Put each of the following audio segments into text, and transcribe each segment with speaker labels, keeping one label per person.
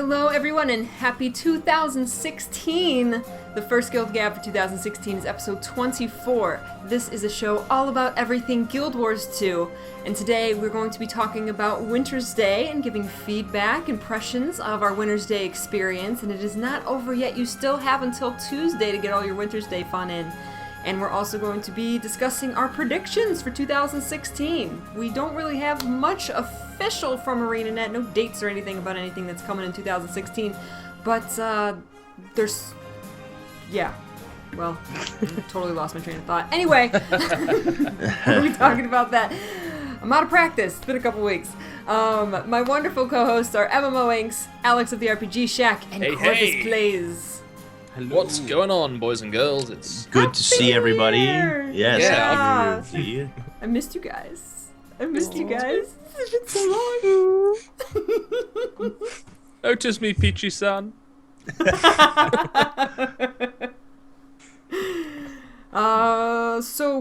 Speaker 1: Hello everyone and happy 2016! The first GuildGab for 2016 is episode 24. This is a show all about everything Guild Wars 2, and today we're going to be talking about Wintersday and giving feedback, impressions of our Wintersday experience, and it is not over yet. You still have until Tuesday to get all your Wintersday fun in. And we're also going to be discussing our predictions for 2016. We don't really have much official from ArenaNet, no dates or anything about anything that's coming in 2016, but there's, yeah, well, totally lost my train of thought. Anyway, we'll be talking about that. I'm out of practice, it's been a couple weeks. My wonderful co-hosts are MMOINKS, Alex of the RPG Shack, and Corvus Plays.
Speaker 2: Hello. What's going on, boys and girls? It's
Speaker 3: good to see everybody.
Speaker 1: Yes.
Speaker 2: Yeah.
Speaker 1: I missed you guys. You guys. It's been so long.
Speaker 2: Notice me, Peachy-san.
Speaker 1: So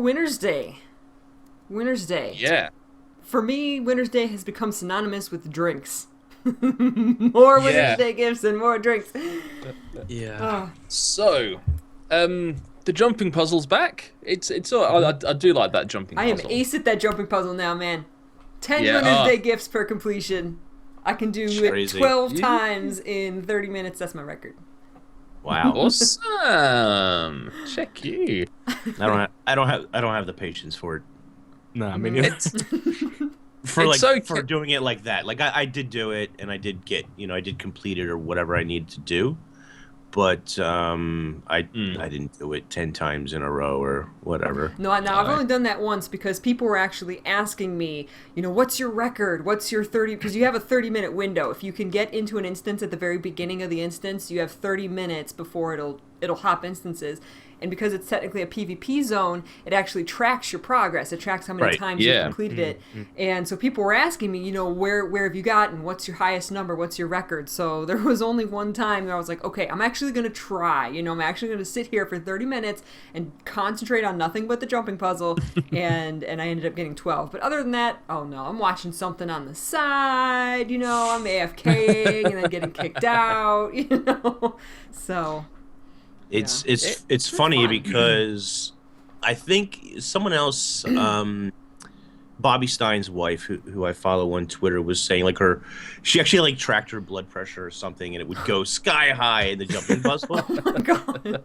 Speaker 1: Wintersday.
Speaker 2: Yeah.
Speaker 1: For me, Wintersday has become synonymous with drinks. More Wintersday gifts and more drinks.
Speaker 3: Yeah.
Speaker 2: So, the jumping puzzle's back. It's I do like that jumping puzzle.
Speaker 1: I am ace at that jumping puzzle now, man. 10 Wintersday gifts per completion. I can do it 12 times in 30 minutes. That's my record.
Speaker 3: Wow.
Speaker 2: Awesome. Check you.
Speaker 3: I don't have the patience for it.
Speaker 4: No, I mean
Speaker 3: for doing it like that. Like I did do it, and I did get, I did complete it or whatever I needed to do, but I didn't do it 10 times in a row or whatever.
Speaker 1: No, I've only done that once because people were actually asking me, what's your record? What's your 30? Because you have a 30-minute window. If you can get into an instance at the very beginning of the instance, you have 30 minutes before it'll hop instances. And because it's technically a PvP zone, it actually tracks your progress. It tracks how many times you've completed it. And so people were asking me, where have you gotten? What's your highest number? What's your record? So there was only one time where I was like, okay, I'm actually going to try. I'm actually going to sit here for 30 minutes and concentrate on nothing but the jumping puzzle. and I ended up getting 12. But other than that, oh no, I'm watching something on the side. I'm AFKing and then getting kicked out, So...
Speaker 3: It's funny fun. Because I think someone else, Bobby Stein's wife, who I follow on Twitter, was saying she actually tracked her blood pressure or something, and it would go sky high in the jumping puzzle.
Speaker 1: Oh my god!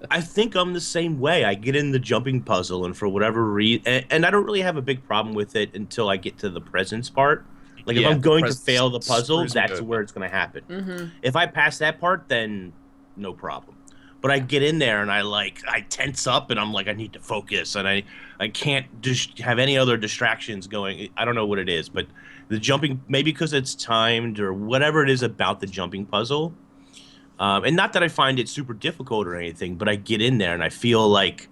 Speaker 3: I think I'm the same way. I get in the jumping puzzle, and for whatever reason, and I don't really have a big problem with it until I get to the presence part. If I'm going to fail the puzzle, that's where it's going to happen. Mm-hmm. If I pass that part, then no problem. But I get in there and I tense up and I'm like, I need to focus, and I can't just have any other distractions going. I don't know what it is, but the jumping, maybe because it's timed or whatever it is about the jumping puzzle. And not that I find it super difficult or anything, but I get in there and I feel like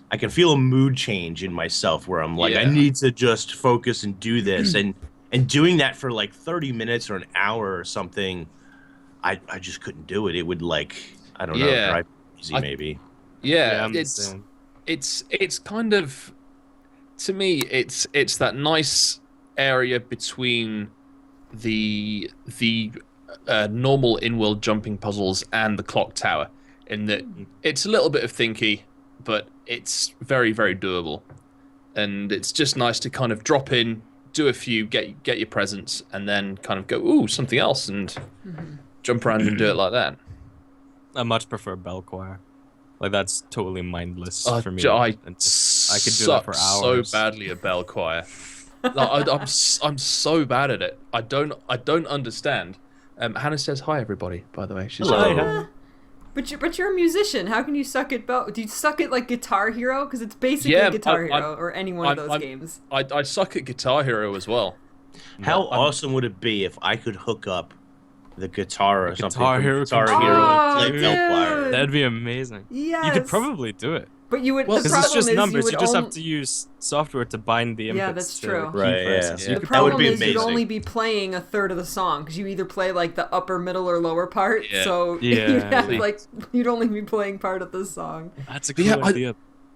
Speaker 3: I can feel a mood change in myself where I'm like, I need to just focus and do this. and doing that for 30 minutes or an hour or something, I just couldn't do it. It would I don't know, drive easy maybe.
Speaker 2: Yeah, it's kind of, to me, it's that nice area between the normal in-world jumping puzzles and the clock tower, in that it's a little bit of thinky, but it's very, very doable, and it's just nice to kind of drop in, do a few, get your presents, and then kind of go, ooh, something else, and jump around and do it like that.
Speaker 4: I much prefer bell choir. That's totally mindless for me.
Speaker 2: I could
Speaker 4: do that for hours.
Speaker 2: So badly at bell choir. I'm so bad at it. I don't understand. Hannah says hi, everybody. By the way, she's
Speaker 3: hello.
Speaker 1: But you're a musician. How can you suck at bell? Do you suck at Guitar Hero? Because it's basically Guitar Hero or any one of those games.
Speaker 2: I suck at Guitar Hero as well.
Speaker 3: How awesome would it be if I could hook up the guitar or something?
Speaker 4: Guitar Hero,
Speaker 3: and play bell choir.
Speaker 4: That'd be amazing.
Speaker 1: Yes.
Speaker 4: You could probably do it.
Speaker 1: But you would.
Speaker 4: Because
Speaker 1: the problem
Speaker 4: it's just
Speaker 1: is
Speaker 4: numbers. You just have to use software to bind the inputs.
Speaker 1: Yeah, that's true.
Speaker 3: Right. Yeah.
Speaker 1: The problem is you'd only be playing a third of the song because you either play the upper, middle, or lower part. Yeah. So you'd only be playing part of the song.
Speaker 4: That's a cool idea.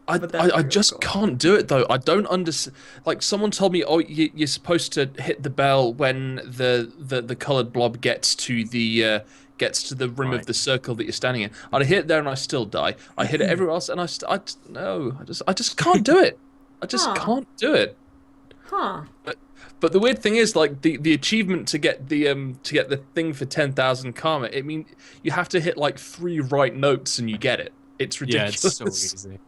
Speaker 2: I just can't do it though. I don't understand. Like someone told me, oh, you're supposed to hit the bell when the colored blob gets to the rim of the circle that you're standing in. I hit it there and I still die. I hit it everywhere else and I just can't do it. I just can't do it.
Speaker 1: Huh.
Speaker 2: But the weird thing is, like the achievement to get the thing for 10,000 karma. I mean, you have to hit like 3 right notes and you get it. It's ridiculous.
Speaker 4: Yeah, it's so easy.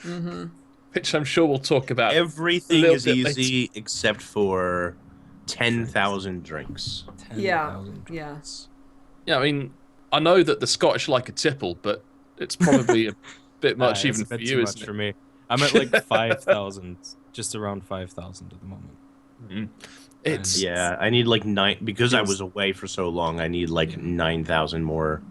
Speaker 1: Mm-hmm.
Speaker 2: Which I'm sure we'll talk about.
Speaker 3: Everything is easy except for 10,000 drinks.
Speaker 4: 10,000
Speaker 1: drinks.
Speaker 2: Yeah, I mean, I know that the Scottish like a tipple, but it's probably a bit much even for you, isn't it?
Speaker 4: For me. I'm at like 5,000, just around 5,000 at the moment.
Speaker 3: I need like 9 because I was away for so long. I need like 9,000 more.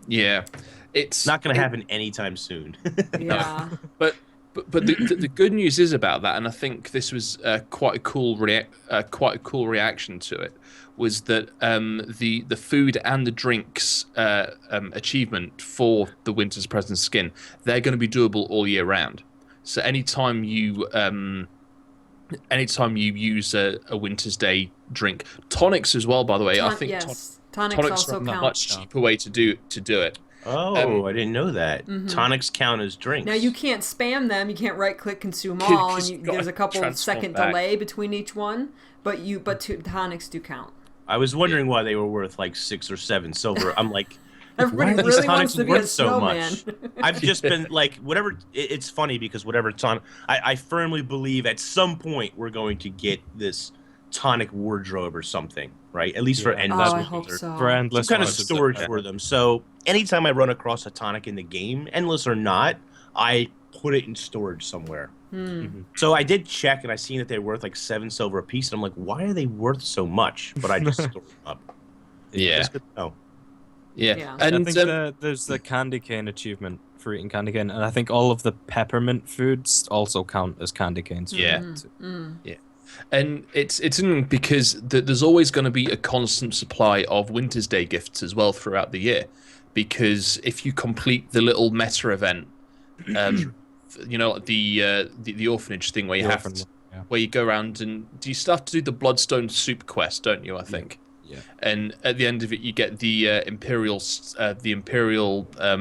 Speaker 2: Yeah, it's
Speaker 3: not going to happen anytime soon.
Speaker 1: Yeah,
Speaker 2: but the good news is about that, and I think this was quite a cool reaction to it, was that the food and the drinks achievement for the Winter's Present skin, they're going to be doable all year round. So anytime you use a Wintersday drink, tonics as well, by the way, I think tonics
Speaker 1: also
Speaker 2: are a
Speaker 1: count.
Speaker 2: much cheaper way to do it.
Speaker 3: Oh, I didn't know that. Tonics count as drinks.
Speaker 1: Now you can't spam them. You can't right-click consume all, and there's a couple second delay between each one. But tonics do count.
Speaker 3: I was wondering why they were worth like 6 or 7 silver. I'm like,
Speaker 1: everybody
Speaker 3: why are
Speaker 1: really
Speaker 3: these
Speaker 1: wants
Speaker 3: tonics
Speaker 1: to be
Speaker 3: worth
Speaker 1: a
Speaker 3: so
Speaker 1: snowman.
Speaker 3: much? I've just been like, whatever. It's funny because whatever tonic, I firmly believe at some point we're going to get this tonic wardrobe or something, right? At least for endless.
Speaker 1: I hope so.
Speaker 4: For endless,
Speaker 3: some kind of storage for them. So anytime I run across a tonic in the game, endless or not, I put it in storage somewhere. So I did check, and I seen that they're worth like 7 silver a piece, and I'm like, why are they worth so much? But I just store them up.
Speaker 2: Yeah.
Speaker 1: Yeah.
Speaker 4: And I think there's the candy cane achievement for eating candy cane, and I think all of the peppermint foods also count as candy canes.
Speaker 2: Yeah. Yeah. And it's interesting because there's always going to be a constant supply of Wintersday gifts as well throughout the year, because if you complete the little meta event, you know, the orphanage thing where you where you go around and you still have to do the Bloodstone soup quest, don't you? I think.
Speaker 4: Yeah.
Speaker 2: And at the end of it, you get the Imperial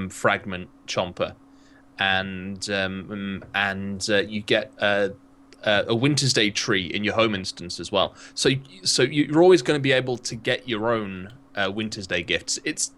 Speaker 2: fragment chomper, and you get a Wintersday tree in your home instance as well. So you're always going to be able to get your own Wintersday gifts. It's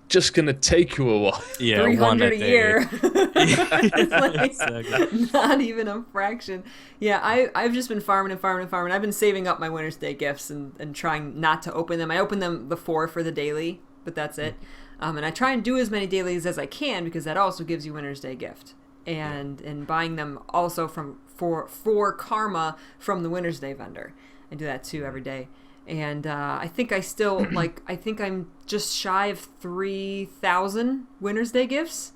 Speaker 2: just going to take you a while.
Speaker 1: Yeah, 300 a year. It's like not even a fraction. Yeah, I've just been farming. I've been saving up my Wintersday gifts and trying not to open them. I open them before for the daily, but that's it. And I try and do as many dailies as I can because that also gives you Wintersday gift. And buying them also for karma from the Wintersday vendor. I do that too every day. And I think I still I think I'm just shy of 3,000 Wintersday gifts,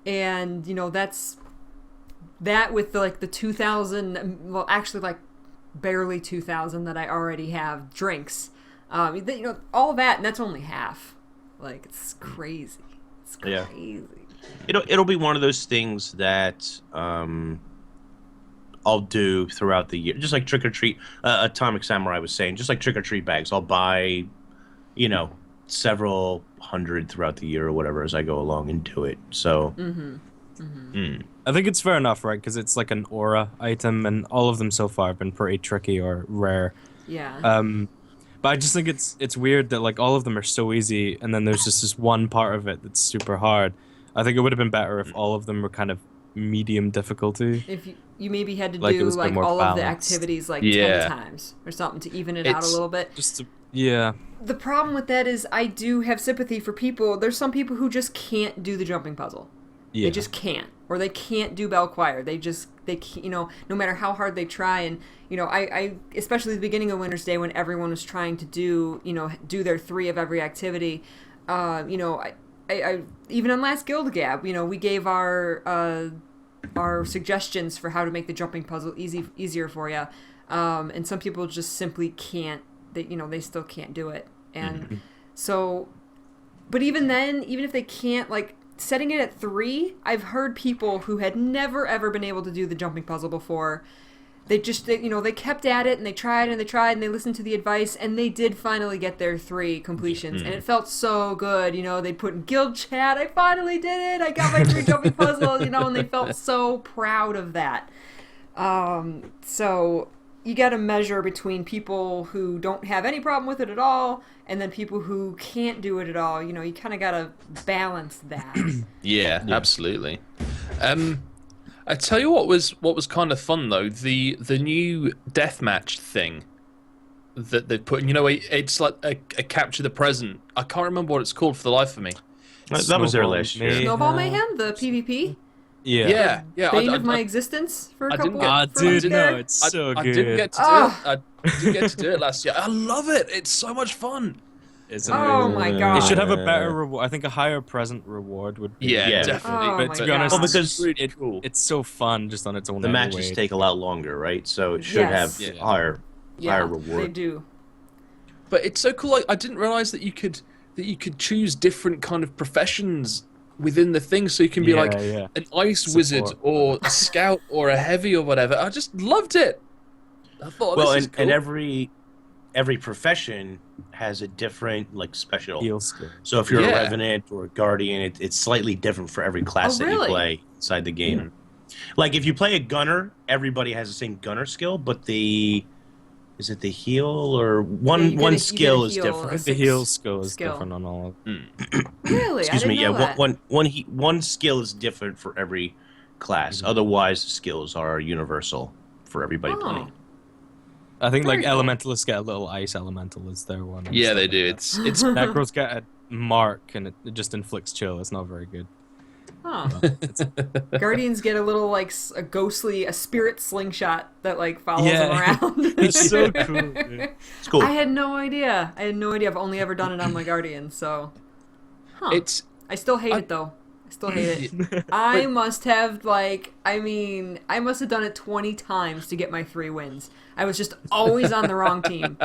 Speaker 1: and you know that's with the 2,000, well actually like barely 2,000 that I already have drinks. You know, all that, and that's only half. Like it's crazy. It's crazy.
Speaker 3: Yeah. It'll be one of those things that I'll do throughout the year, just like trick or treat. Atomic Samurai was saying, just like trick or treat bags, I'll buy, you know, several hundred throughout the year or whatever as I go along and do it. So,
Speaker 4: I think it's fair enough, right? Because it's like an aura item, and all of them so far have been pretty tricky or rare.
Speaker 1: Yeah.
Speaker 4: But I just think it's weird that like all of them are so easy, and then there's just this one part of it that's super hard. I think it would have been better if all of them were kind of medium difficulty.
Speaker 1: If you maybe had to
Speaker 4: Like,
Speaker 1: do like all
Speaker 4: balanced.
Speaker 1: of the activities like 10 times or something to even it out a little bit.
Speaker 4: The
Speaker 1: problem with that is I do have sympathy for people. There's some people who just can't do the jumping puzzle. They just can't, or they can't do Bell Choir. They can't, you know, no matter how hard they try. And you know, I especially at the beginning of Wintersday when everyone was trying to do their 3 of every activity. You know, I even on last GuildGab, you know, we gave our suggestions for how to make the jumping puzzle easier for you, and some people just simply can't. They still can't do it, and so. But even then, even if they can't, like setting it at 3, I've heard people who had never ever been able to do the jumping puzzle before. They kept at it and they tried and they listened to the advice and they did finally get their 3 completions and it felt so good. They put in guild chat, I finally did it. I got my 3 jumping puzzles, and they felt so proud of that. So you got to measure between people who don't have any problem with it at all and then people who can't do it at all. You kind of got to balance that.
Speaker 2: Yeah, absolutely. I tell you what was kind of fun though, the new deathmatch thing that they put in. It's like a capture the present. I can't remember what it's called for the life of me.
Speaker 3: That was there last year.
Speaker 1: Snowball Mayhem, the PvP.
Speaker 2: Yeah.
Speaker 1: Bane of my existence for a couple.
Speaker 4: It's so good.
Speaker 2: I didn't get to do it. I didn't get to do it last year. I love it. It's so much fun.
Speaker 1: Oh my god!
Speaker 4: It should have a better reward. I think a higher present reward would be.
Speaker 2: Yeah, definitely.
Speaker 1: Oh
Speaker 4: but to be honest,
Speaker 3: because
Speaker 2: really cool.
Speaker 4: It's so fun just on its own.
Speaker 3: The matches take a lot longer, right? So it should have higher reward.
Speaker 1: They do.
Speaker 2: But it's so cool. I didn't realize that you could choose different kind of professions within the thing, so you can be an ice wizard or a scout or a heavy or whatever. I just loved it. I thought this is cool.
Speaker 3: And every profession has a different special
Speaker 4: heal skill.
Speaker 3: So if you're a revenant or a guardian, it's slightly different for every class that you play inside the game. Like if you play a gunner, everybody has the same gunner skill, but is it the heal or one skill is different?
Speaker 4: The heal skill is different on all of them.
Speaker 1: Really?
Speaker 3: Excuse me. Yeah, one skill is different for every class. Otherwise, skills are universal for everybody playing.
Speaker 4: I think elementalists get a little ice elemental is their one.
Speaker 2: Yeah, they do. It's
Speaker 4: Necros get a mark and it just inflicts chill. It's not very good.
Speaker 1: Huh. Guardians get a little a spirit slingshot that follows them around.
Speaker 4: It's so cool. Dude.
Speaker 3: It's cool.
Speaker 1: I had no idea. I've only ever done it on my Guardian, so. Huh. I still hate it though. I still hate it. I must have I must have done it 20 times to get my 3 wins. I was just always on the wrong team.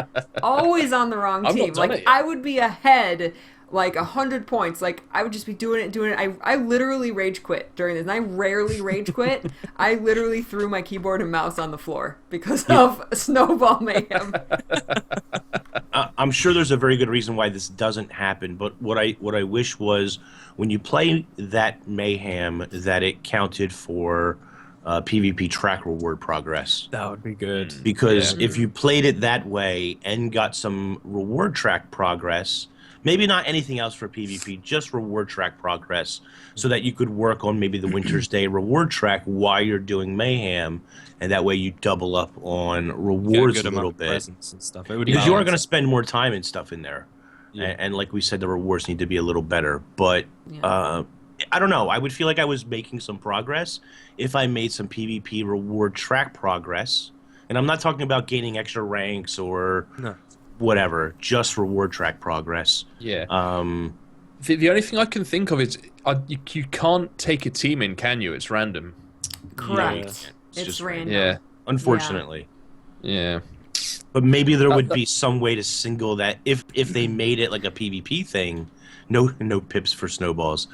Speaker 1: Always on the wrong team. I would be ahead 100 points. I would just be doing it. I literally rage quit during this, and I rarely rage quit. I literally threw my keyboard and mouse on the floor because of Snowball Mayhem.
Speaker 3: I'm sure there's a very good reason why this doesn't happen, but what I wish was when you play that Mayhem that it counted for PvP track reward progress.
Speaker 4: That would be good.
Speaker 3: Because if you played it that way and got some reward track progress, maybe not anything else for PvP, just reward track progress, so that you could work on maybe the Wintersday reward track while you're doing Mayhem, and that way you double up on rewards a little bit.
Speaker 4: And stuff.
Speaker 3: Because you are going to spend more time and stuff in there. Yeah. And like we said, the rewards need to be a little better. But I don't know. I would feel like I was making some progress if I made some PvP reward track progress. And I'm not talking about gaining extra ranks or whatever, just reward track progress.
Speaker 2: Yeah. The only thing I can think of is you can't take a team in, can you? It's random.
Speaker 1: Correct.
Speaker 3: Yeah.
Speaker 1: It's random.
Speaker 2: Yeah.
Speaker 3: Unfortunately.
Speaker 2: Yeah.
Speaker 3: But maybe there would be some way to single that if they made it like a PvP thing. No pips for snowballs.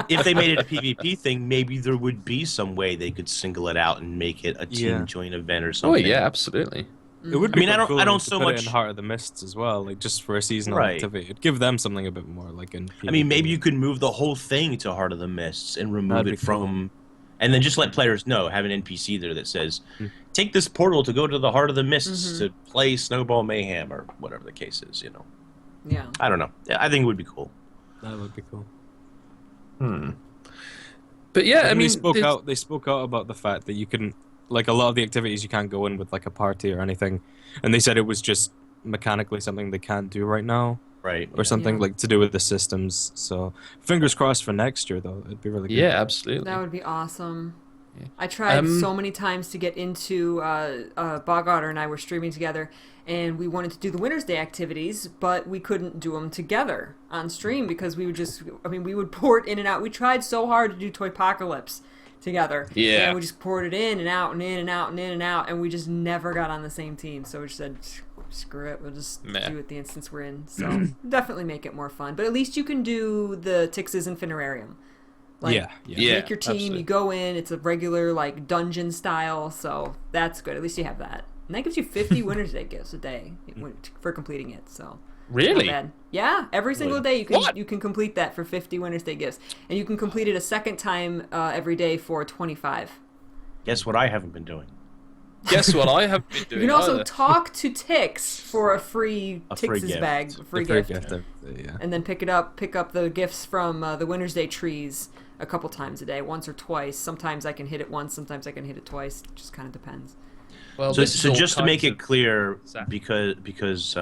Speaker 3: If they made it a PvP thing, maybe there would be some way they could single it out and make it a team joint event or something.
Speaker 2: Oh yeah, absolutely.
Speaker 4: It would be
Speaker 3: I
Speaker 4: cool
Speaker 3: don't
Speaker 4: to
Speaker 3: so
Speaker 4: put
Speaker 3: much
Speaker 4: it in Heart of the Mists as well, just for a seasonal activity. It'd give them something a bit more in PvP.
Speaker 3: Maybe you could move the whole thing to Heart of the Mists and remove it from, and then just let players know. Have an NPC there that says, "Take this portal to go to the Heart of the Mists to play Snowball Mayhem," or whatever the case is.
Speaker 1: Yeah.
Speaker 3: I don't know. I think it would be cool.
Speaker 4: That would be cool.
Speaker 2: But yeah,
Speaker 4: they spoke out about the fact that you couldn't, a lot of the activities you can't go in with a party or anything, and they said it was just mechanically something they can't do right now,
Speaker 3: right?
Speaker 4: Or something to do with the systems. So fingers crossed for next year, though. It'd be really good.
Speaker 2: Yeah, absolutely.
Speaker 1: That would be awesome. Yeah. I tried so many times to get into Bog Otter and I were streaming together, and we wanted to do the Wintersday activities, but we couldn't do them together on stream because we would we would port in and out. We tried so hard to do Toypocalypse together.
Speaker 2: Yeah.
Speaker 1: And we just poured it in and out and in and out and in and out, and we just never got on the same team. So we just said, screw it. We'll just
Speaker 2: Meh.
Speaker 1: do it the instance we're in. So definitely make it more fun. But at least you can do the Tix's Infinitarium.
Speaker 4: Yeah.
Speaker 1: Make your team,
Speaker 2: absolutely.
Speaker 1: you go in, it's a regular, like, dungeon style, so that's good. At least you have that. And that gives you 50 Wintersday gifts a day for completing it, so...
Speaker 2: Really?
Speaker 1: Not bad. Yeah, every single day you can complete that for 50 Wintersday gifts. And you can complete it a second time every day for 25.
Speaker 3: Guess what I haven't been doing?
Speaker 2: Guess what I have been doing?
Speaker 1: You can also
Speaker 2: either.
Speaker 1: talk to Tix for a free
Speaker 3: free
Speaker 1: Tix's
Speaker 3: gift.
Speaker 1: bag, a free
Speaker 4: The
Speaker 1: gift.
Speaker 4: yeah.
Speaker 1: And then pick up the gifts from the Wintersday trees a couple times a day, once or twice. Sometimes I can hit it once, sometimes I can hit it twice. It just kind of depends.
Speaker 2: Well,
Speaker 3: So,
Speaker 2: this is
Speaker 3: so
Speaker 2: all
Speaker 3: just to make
Speaker 2: kinds
Speaker 3: it clear,
Speaker 2: Exactly.
Speaker 3: because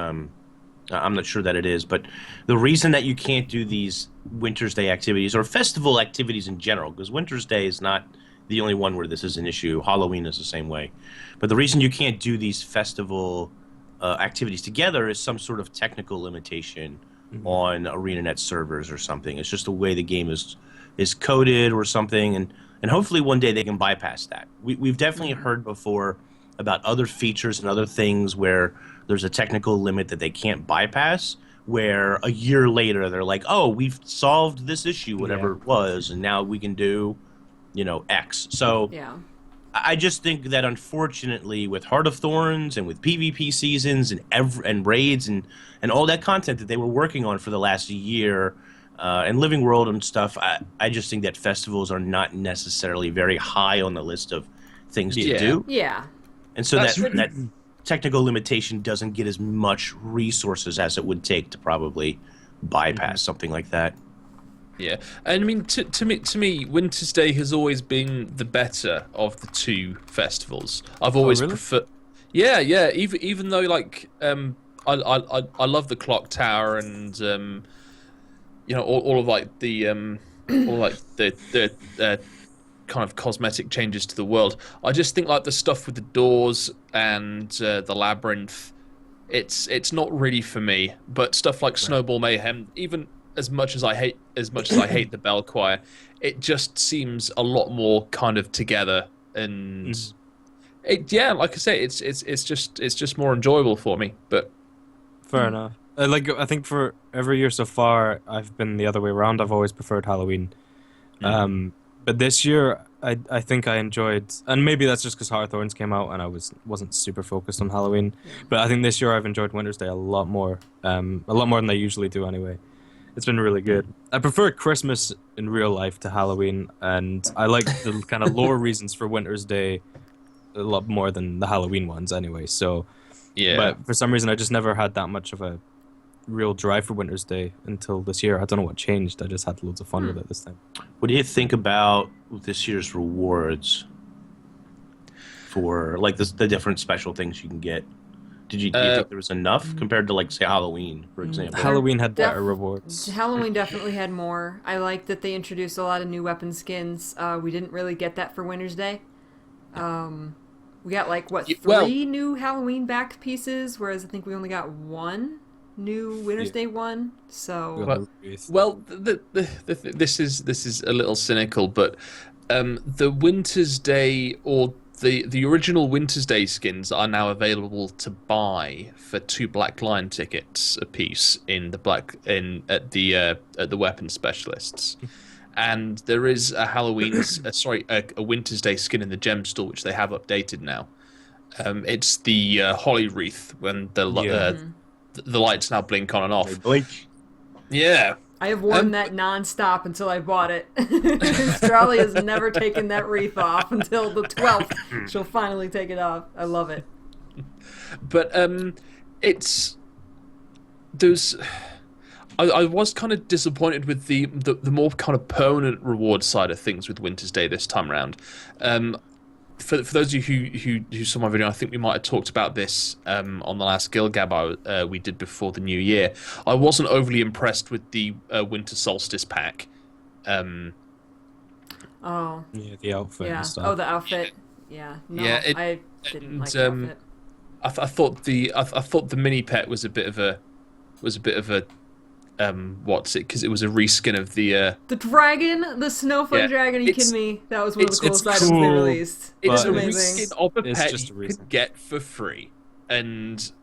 Speaker 3: I'm not sure that it is, but the reason that you can't do these Wintersday activities or festival activities in general, because Wintersday is not the only one where this is an issue. Halloween is the same way. But the reason you can't do these festival activities together is some sort of technical limitation on ArenaNet servers or something. It's just the way the game is coded or something, and hopefully one day they can bypass that. We've definitely heard before about other features and other things where there's a technical limit that they can't bypass, where a year later they're like, oh, we've solved this issue, whatever it was, and now we can do, X. So
Speaker 1: Yeah.
Speaker 3: I just think that unfortunately with Heart of Thorns and with PvP seasons and raids and all that content that they were working on for the last year and Living World and stuff, I just think that festivals are not necessarily very high on the list of things to do.
Speaker 1: Yeah.
Speaker 3: And so
Speaker 2: That's
Speaker 3: that technical limitation doesn't get as much resources as it would take to probably bypass something like that.
Speaker 2: Yeah, and I mean, to me, Wintersday has always been the better of the two festivals. I've always
Speaker 4: really?
Speaker 2: preferred. Yeah. Even though, like, I love the clock tower and all of like the all like the kind of cosmetic changes to the world. I just think like the stuff with the doors and the labyrinth, it's not really for me. But stuff like Snowball Mayhem, even as much as I hate the Bell Choir, it just seems a lot more kind of together, and like I say, it's just more enjoyable for me. But
Speaker 4: Fair enough. I think for every year so far, I've been the other way around. I've always preferred Halloween. But this year, I think I enjoyed, and maybe that's just because Heart of Thorns came out and I wasn't super focused on Halloween. But I think this year I've enjoyed Wintersday a lot more than I usually do anyway. It's been really good. I prefer Christmas in real life to Halloween, and I like the kind of lore reasons for Wintersday a lot more than the Halloween ones anyway. So,
Speaker 2: yeah,
Speaker 4: but for some reason I just never had that much of a real drive for Wintersday until this year. I don't know what changed. I just had loads of fun with it this time.
Speaker 3: What do you think about this year's rewards for like the different special things you can get? Do you think there was enough compared to, like, say, Halloween, for example?
Speaker 4: Halloween had better rewards.
Speaker 1: Halloween definitely had more. I like that they introduced a lot of new weapon skins. We didn't really get that for Wintersday. We got, like, three new Halloween back pieces, whereas I think we only got one new Wintersday one. So
Speaker 2: this is a little cynical, but the Wintersday or the original Wintersday skins are now available to buy for 2 Black Lion tickets a piece at the weapon specialists. And there is a a Wintersday skin in the gem store, which they have updated now. It's the holly wreath when the lights now blink on and off.
Speaker 3: They blink.
Speaker 2: Yeah.
Speaker 1: I have worn that non-stop until I bought it. Strali has never taken that wreath off until the 12th. She'll finally take it off. I love it.
Speaker 2: But I was kind of disappointed with the more kind of permanent reward side of things with Wintersday this time around. For those of you who saw my video, I think we might have talked about this on the last GuildGab we did before the new year. I wasn't overly impressed with the Winter Solstice pack.
Speaker 1: Oh.
Speaker 4: Yeah, the outfit
Speaker 1: Yeah.
Speaker 4: and stuff.
Speaker 1: Oh, the outfit. Yeah. No,
Speaker 2: Yeah,
Speaker 1: I didn't like the outfit.
Speaker 2: I thought the mini pet was a bit of a because it was a reskin of the
Speaker 1: dragon, the snowflake dragon. Are you kidding me? That was one of the coolest items they released.
Speaker 2: It's a
Speaker 1: amazing.
Speaker 2: reskin of a pet
Speaker 4: just a
Speaker 2: you
Speaker 4: reason.
Speaker 2: could get for free, and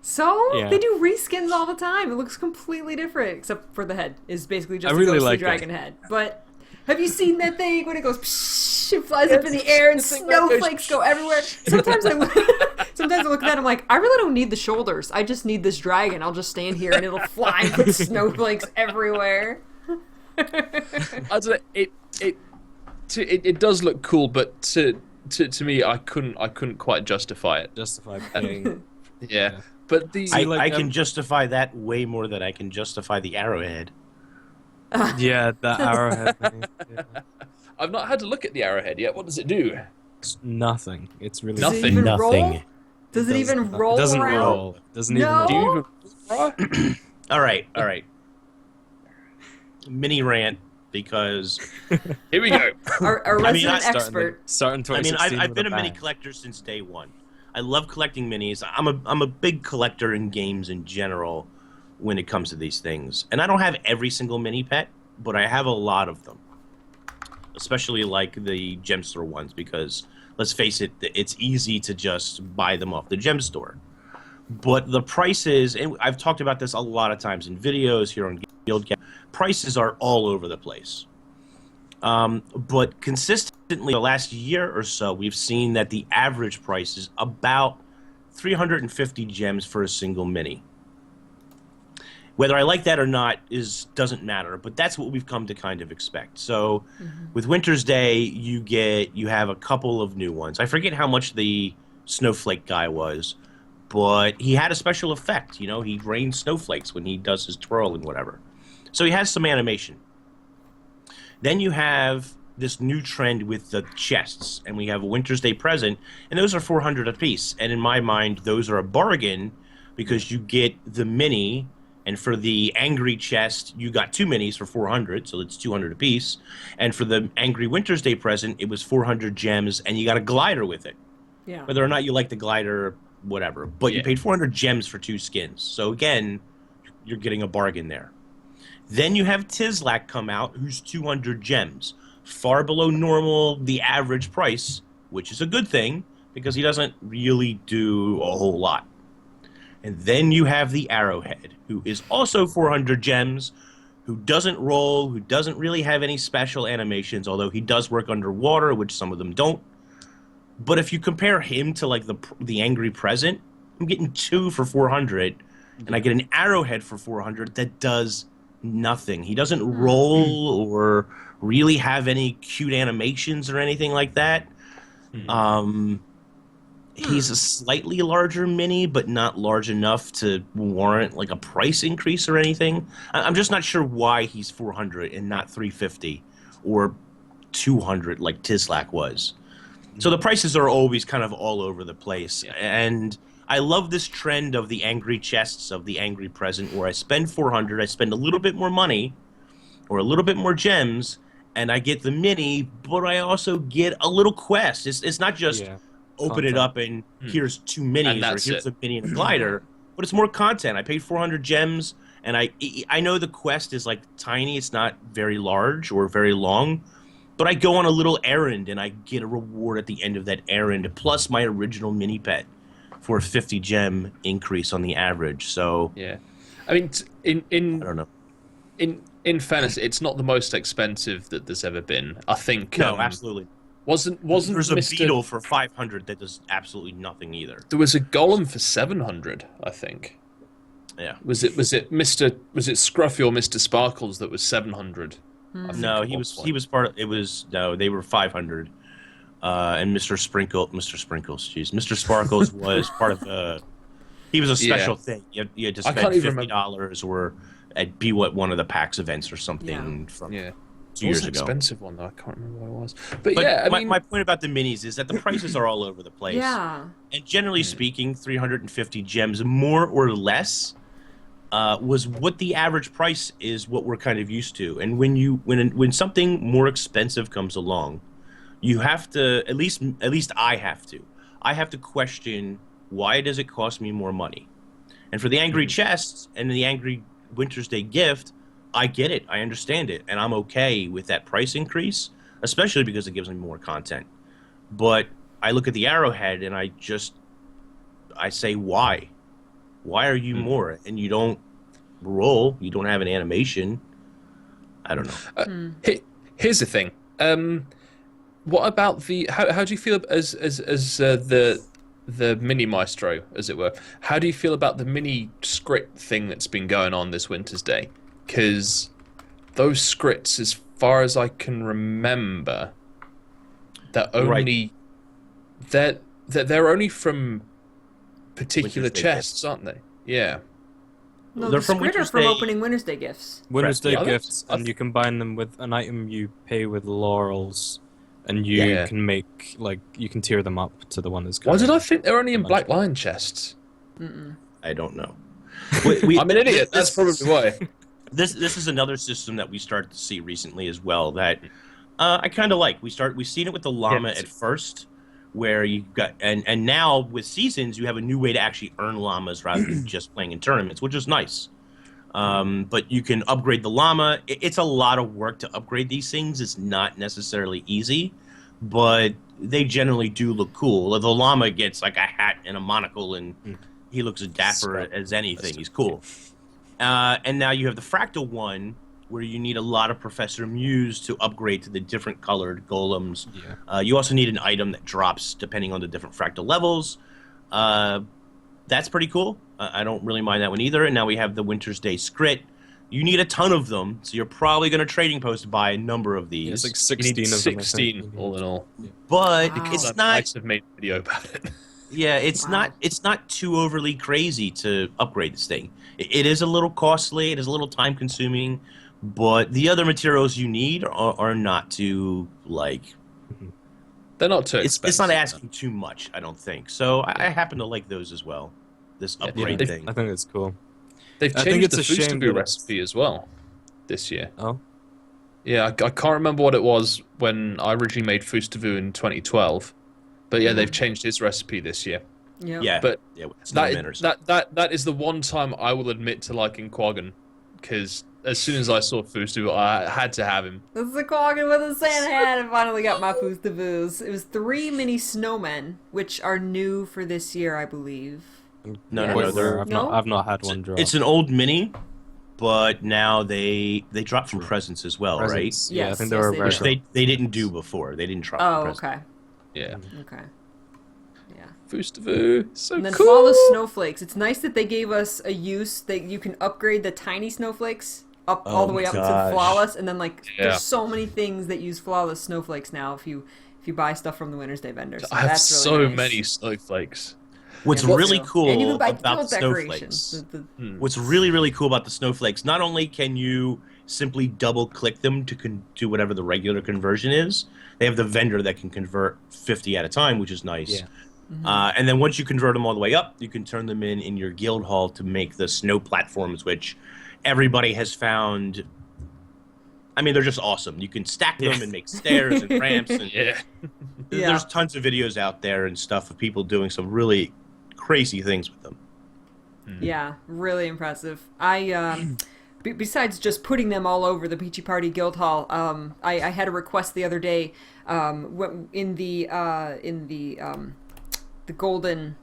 Speaker 1: So
Speaker 4: Yeah.
Speaker 1: they do reskins all the time. It looks completely different, except for the head is basically just
Speaker 4: I
Speaker 1: a
Speaker 4: really
Speaker 1: ghostly
Speaker 4: like
Speaker 1: dragon head. But have you seen that thing when it goes? Psh, it flies up in the air and snowflakes go everywhere. Sometimes I look at that. I'm like, I really don't need the shoulders. I just need this dragon. I'll just stand here and it'll fly and put snowflakes everywhere.
Speaker 2: I don't know, it does look cool, but to me, I couldn't quite justify it.
Speaker 4: Justify paying.
Speaker 2: Yeah. But the
Speaker 3: I can justify that way more than I can justify the arrowhead.
Speaker 4: Yeah, that arrowhead thing. Yeah.
Speaker 2: I've not had to look at the arrowhead yet. What does it do?
Speaker 4: It's nothing. It's really
Speaker 2: Nothing.
Speaker 1: Does it even
Speaker 3: Nothing.
Speaker 1: roll? Does it even
Speaker 4: not-
Speaker 1: roll
Speaker 4: It doesn't
Speaker 1: around?
Speaker 4: roll. It doesn't
Speaker 1: No.
Speaker 4: even roll.
Speaker 2: Do you even...
Speaker 3: All right. Mini rant because
Speaker 2: Here we go.
Speaker 1: Our
Speaker 3: I mean,
Speaker 1: resident
Speaker 3: I-
Speaker 1: expert.
Speaker 4: Starting
Speaker 3: I mean
Speaker 4: 2016
Speaker 3: I've
Speaker 4: with
Speaker 3: been a mini
Speaker 4: bang.
Speaker 3: collector since day one. I love collecting minis. I'm a big collector in games in general when it comes to these things. And I don't have every single mini pet, but I have a lot of them. Especially like the gem store ones because let's face it, it's easy to just buy them off the gem store. But the prices, and I've talked about this a lot of times in videos here on GuildGab, prices are all over the place. But consistently, the last year or so, we've seen that the average price is about 350 gems for a single mini. Whether I like that or not doesn't matter, but that's what we've come to kind of expect. So with Wintersday, you have a couple of new ones. I forget how much the snowflake guy was, but he had a special effect. You know, he rains snowflakes when he does his twirl and whatever. So he has some animation. Then you have this new trend with the chests, and we have a Wintersday present, and those are 400 apiece. And in my mind, those are a bargain because you get the mini, and for the angry chest, you got 2 minis for 400, so that's 200 apiece. And for the angry Wintersday present, it was 400 gems, and you got a glider with it.
Speaker 1: Yeah.
Speaker 3: Whether or not you like the glider, whatever. But you paid 400 gems for 2 skins. So again, you're getting a bargain there. Then you have Tizlak come out, who's 200 gems. Far below normal, the average price, which is a good thing, because he doesn't really do a whole lot. And then you have the Arrowhead, who is also 400 gems, who doesn't roll, who doesn't really have any special animations, although he does work underwater, which some of them don't. But if you compare him to like the Angry Present, I'm getting 2 for 400, and I get an Arrowhead for 400 that does nothing. He doesn't roll or really have any cute animations or anything like that. He's a slightly larger mini, but not large enough to warrant like a price increase or anything. I'm just not sure why he's 400 and not 350 or 200 like Tizlak was. So the prices are always kind of all over the place. And I love this trend of the angry chests, of the angry present, where I spend 400, I spend a little bit more money or a little bit more gems, and I get the mini, but I also get a little quest. It's not just open it up and here's 2 minis or here's a mini and a glider, but it's more content. I paid 400 gems, and I know the quest is like tiny. It's not very large or very long, but I go on a little errand and I get a reward at the end of that errand, plus my original mini pet for a 50 gem increase on the average. So
Speaker 2: yeah, I mean,
Speaker 3: I don't know.
Speaker 2: In fairness, it's not the most expensive that there's ever been. I think
Speaker 3: No, absolutely.
Speaker 2: Wasn't
Speaker 3: There's a
Speaker 2: Mr.
Speaker 3: beetle for 500 that does absolutely nothing either.
Speaker 2: There was a golem for 700, I think.
Speaker 3: Yeah.
Speaker 2: Was it Scruffy or Mr. Sparkles that was 700?
Speaker 3: No, he was part of it. Was no, they were 500. And Mr. Sparkles was part of the. He was a special thing. You had to spend $50 or be one of the PAX events or something from 2 years ago.
Speaker 2: Expensive one though. I can't remember what it was. But
Speaker 3: yeah,
Speaker 2: I mean,
Speaker 3: my point about the minis is that the prices are all over the place.
Speaker 1: Yeah.
Speaker 3: And generally speaking, 350 gems, more or less, was what the average price is. What we're kind of used to. And when something more expensive comes along, you have to at least I have to question, why does it cost me more money? And for the angry chests and the angry Wintersday gift, I get it, I understand it, and I'm okay with that price increase, especially because it gives me more content. But I look at the Arrowhead and I say, why? Why are you more? And you don't roll. You don't have an animation. I don't know.
Speaker 2: Here's the thing. What about the? How do you feel as the mini maestro, as it were? How do you feel about the mini script thing that's been going on this Wintersday? Because those scripts, as far as I can remember, they're only they're only from particular
Speaker 3: Wintersday
Speaker 2: chests,
Speaker 3: gifts.
Speaker 2: aren't they? Yeah.
Speaker 1: No,
Speaker 3: They're
Speaker 1: the
Speaker 3: from
Speaker 1: script are from
Speaker 3: Wintersday-
Speaker 1: opening Wintersday gifts.
Speaker 4: Wintersday
Speaker 2: Yeah,
Speaker 4: gifts, and you combine them with an item you pay with laurels, and you
Speaker 2: Yeah.
Speaker 4: can make you can tier them up to the one that's.
Speaker 2: Why did I
Speaker 4: carrying
Speaker 2: think they're only in
Speaker 4: the
Speaker 2: Black Lion chests?
Speaker 3: I don't know.
Speaker 2: I'm an idiot. That's probably why.
Speaker 3: This is another system that we started to see recently as well that I kind of like. We've seen it with the llama
Speaker 2: Yes.
Speaker 3: at first, where you got and now with seasons you have a new way to actually earn llamas rather than just playing in tournaments, which is nice. But you can upgrade the llama. It's a lot of work to upgrade these things. It's not necessarily easy, but they generally do look cool. The llama gets like a hat and a monocle, and he looks as dapper as anything. He's cool. And now you have the fractal one, where you need a lot of Professor Muse to upgrade to the different colored golems.
Speaker 4: Yeah.
Speaker 3: You also need an item that drops depending on the different fractal levels. That's pretty cool. I don't really mind that one either. And now we have the Wintersday Scrit. You need a ton of them, so you're probably going to trading post to buy a number of these.
Speaker 4: Yeah, it's like
Speaker 2: You
Speaker 4: 16
Speaker 2: need
Speaker 4: of them. I think.
Speaker 2: 16 all in all.
Speaker 3: but
Speaker 1: Wow.
Speaker 3: it's
Speaker 2: I
Speaker 3: not.
Speaker 2: might have made a video about it.
Speaker 3: Yeah, it's
Speaker 1: Wow.
Speaker 3: not too overly crazy to upgrade this thing. It is a little costly. It is a little time consuming, but the other materials you need are not too like.
Speaker 2: They're not too expensive.
Speaker 3: It's not asking too much, I don't think. So I happen to like those as well. This upgrade
Speaker 2: Yeah,
Speaker 3: thing.
Speaker 4: I think it's cool.
Speaker 2: They've
Speaker 4: I think
Speaker 2: changed
Speaker 4: it's
Speaker 2: the
Speaker 4: a shame
Speaker 2: Fustabu
Speaker 4: that
Speaker 2: recipe as well this year.
Speaker 4: Oh,
Speaker 2: Yeah, I can't remember what it was when I originally made Fustabu in 2012, but yeah, they've changed his recipe this year.
Speaker 1: Yep.
Speaker 3: Yeah,
Speaker 2: But
Speaker 3: yeah, snowmen or something.
Speaker 2: that is the one time I will admit to liking Quaggan, because as soon as I saw Fustabu, I had to have him.
Speaker 1: This is a Quaggan with a Santa hat. I finally got my Foostaboos. It was 3 mini snowmen, which are new for this year, I believe.
Speaker 3: No,
Speaker 1: Yes.
Speaker 3: no, they're
Speaker 4: I've not had one draw.
Speaker 3: It's an old mini, but now they drop from presents as well,
Speaker 4: Presents.
Speaker 3: right?
Speaker 4: Yeah, I
Speaker 1: Yes,
Speaker 4: think they
Speaker 1: yes,
Speaker 4: were
Speaker 1: they
Speaker 4: very
Speaker 3: Which
Speaker 1: do.
Speaker 3: they didn't do before. They didn't drop from
Speaker 1: Oh,
Speaker 3: presents.
Speaker 1: okay.
Speaker 2: Yeah,
Speaker 1: Okay. Yeah.
Speaker 2: Fustabu, so
Speaker 1: And then
Speaker 2: cool.
Speaker 1: Flawless Snowflakes. It's nice that they gave us a use that you can upgrade the tiny snowflakes up all the way up
Speaker 3: gosh.
Speaker 1: to Flawless, and then
Speaker 2: Yeah.
Speaker 1: there's so many things that use Flawless Snowflakes now if you buy stuff from the Wintersday vendors. So
Speaker 2: I have
Speaker 1: that's
Speaker 2: so
Speaker 1: really nice.
Speaker 2: many snowflakes.
Speaker 3: What's
Speaker 1: Yeah, me
Speaker 3: really
Speaker 1: too.
Speaker 3: cool
Speaker 1: and you can buy
Speaker 3: about the
Speaker 1: guild decorations.
Speaker 3: snowflakes.
Speaker 1: The-
Speaker 3: What's really, really cool about the snowflakes, not only can you simply double click them to do whatever the regular conversion is, they have the vendor that can convert 50 at a time, which is nice.
Speaker 4: Yeah.
Speaker 3: And then once you convert them all the way up, you can turn them in your guild hall to make the snow platforms, which everybody has found. I mean, they're just awesome. You can stack them and make stairs and ramps. And
Speaker 2: Yeah.
Speaker 1: Yeah.
Speaker 3: There's tons of videos out there and stuff of people doing some really crazy things with them.
Speaker 1: Yeah, really impressive. Besides just putting them all over the Peachy Party Guild Hall, I had a request the other day in the golden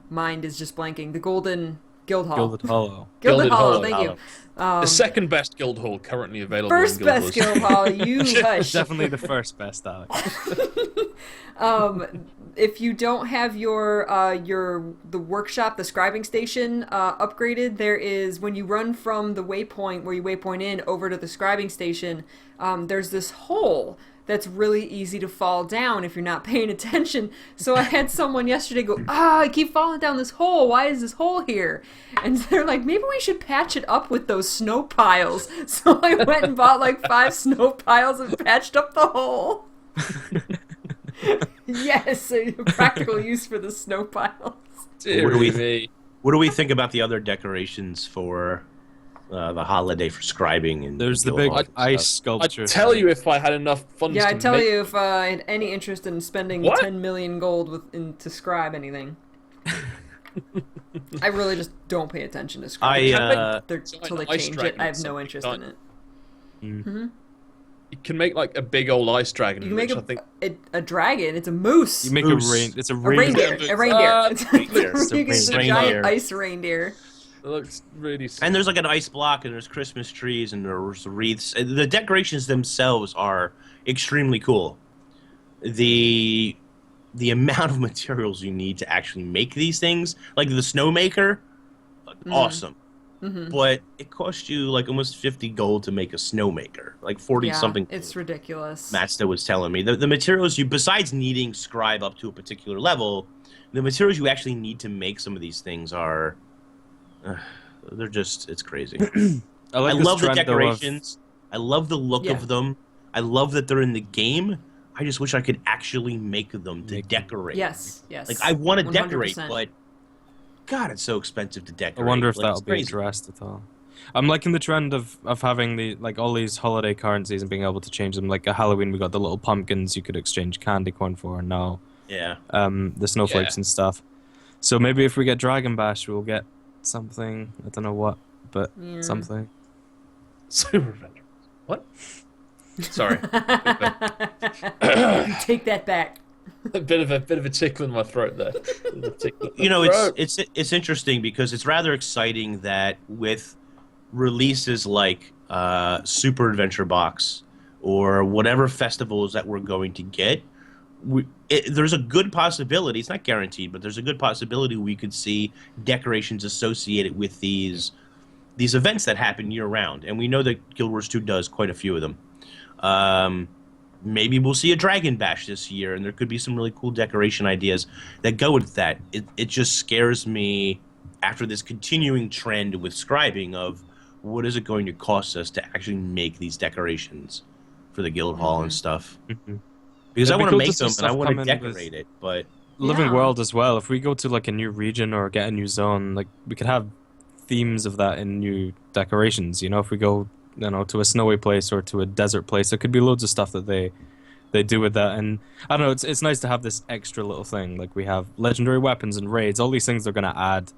Speaker 1: mind is just blanking. The golden Guild Hall.
Speaker 4: Gilded Hollow.
Speaker 1: Gilded
Speaker 2: Gilded
Speaker 1: Hall,
Speaker 2: Hall.
Speaker 1: thank you.
Speaker 2: The second best guild hall currently available.
Speaker 1: First
Speaker 2: in Guild
Speaker 1: best
Speaker 2: Wars.
Speaker 1: Guild Hall, you hush.
Speaker 4: Definitely the first best, Alex.
Speaker 1: If you don't have the workshop, the scribing station upgraded, there is, when you run from the waypoint where you waypoint in over to the scribing station, there's this hole that's really easy to fall down if you're not paying attention. So I had someone yesterday go, I keep falling down this hole. Why is this hole here? And they're like, maybe we should patch it up with those snow piles. So I went and bought like 5 snow piles and patched up the hole. Yes, a practical use for the snow piles.
Speaker 2: Dear
Speaker 3: What do we-
Speaker 2: me.
Speaker 3: What do we think about the other decorations for the holiday for scribing? And
Speaker 4: There's the
Speaker 3: Guild
Speaker 4: big
Speaker 3: Hall and
Speaker 4: ice
Speaker 3: stuff?
Speaker 4: sculpture.
Speaker 2: I'd tell you if I had enough funds
Speaker 1: Yeah,
Speaker 2: to
Speaker 1: I tell
Speaker 2: make...
Speaker 1: you if I had any interest in spending
Speaker 2: What?
Speaker 1: 10 million gold to scribe anything. I really just don't pay attention to scribing.
Speaker 3: I
Speaker 1: Until they
Speaker 2: Ice
Speaker 1: change it,
Speaker 2: Dragon
Speaker 1: I
Speaker 2: or
Speaker 1: have no
Speaker 2: something,
Speaker 1: interest
Speaker 2: can't
Speaker 1: in it.
Speaker 4: Mm.
Speaker 2: You can make like a big old ice dragon.
Speaker 1: You can make
Speaker 2: I think
Speaker 1: a dragon. It's a moose.
Speaker 4: You make
Speaker 3: Moose.
Speaker 4: it's a
Speaker 1: A reindeer.
Speaker 4: reindeer.
Speaker 1: A reindeer.
Speaker 2: It's
Speaker 1: You can
Speaker 3: a
Speaker 1: get a
Speaker 3: reindeer.
Speaker 1: giant ice reindeer.
Speaker 2: it looks really.
Speaker 3: And there's like an ice block, and there's Christmas trees, and there's wreaths. The decorations themselves are extremely cool. The amount of materials you need to actually make these things, like the snowmaker, awesome.
Speaker 1: Mm-hmm.
Speaker 3: But it cost you like almost 50 gold to make a snowmaker, like 40 something.
Speaker 1: It's ridiculous.
Speaker 3: Matsta was telling me the materials you, besides needing scribe up to a particular level, the materials you actually need to make some of these things are, they're just, it's crazy. I love the decorations. I love the look of them. I love that they're in the game. I just wish I could actually make them to decorate.
Speaker 1: Yes.
Speaker 3: Like I want to
Speaker 1: 100%.
Speaker 3: decorate, but God, it's so expensive to decorate.
Speaker 4: I wonder if
Speaker 3: Like,
Speaker 4: that'll
Speaker 3: it's
Speaker 4: be
Speaker 3: crazy.
Speaker 4: addressed at all. I'm liking the trend of having the all these holiday currencies and being able to change them. Like at Halloween, we got the little pumpkins you could exchange candy corn for, and now
Speaker 3: Yeah.
Speaker 4: the snowflakes and stuff. So maybe if we get Dragon Bash, we'll get something. I don't know what, but something.
Speaker 2: Super Avenger. What? Sorry.
Speaker 1: Take that back.
Speaker 2: a bit of a tickle in my throat there.
Speaker 3: You know, it's interesting because it's rather exciting that with releases like Super Adventure Box or whatever festivals that we're going to get, there's a good possibility, it's not guaranteed, but there's a good possibility we could see decorations associated with these events that happen year-round. And we know that Guild Wars 2 does quite a few of them. Maybe we'll see a Dragon Bash this year, and there could be some really cool decoration ideas that go with that. It just scares me after this continuing trend with scribing of what is it going to cost us to actually make these decorations for the guild hall and stuff. Because I want to make them and I want to decorate it, but
Speaker 4: Living World as well. If we go to like a new region or get a new zone, like we could have themes of that in new decorations. You know, if we go, you know, to a snowy place or to a desert place, there could be loads of stuff that they do with that. And I don't know, it's nice to have this extra little thing. Like we have legendary weapons and raids, all these things they're going to add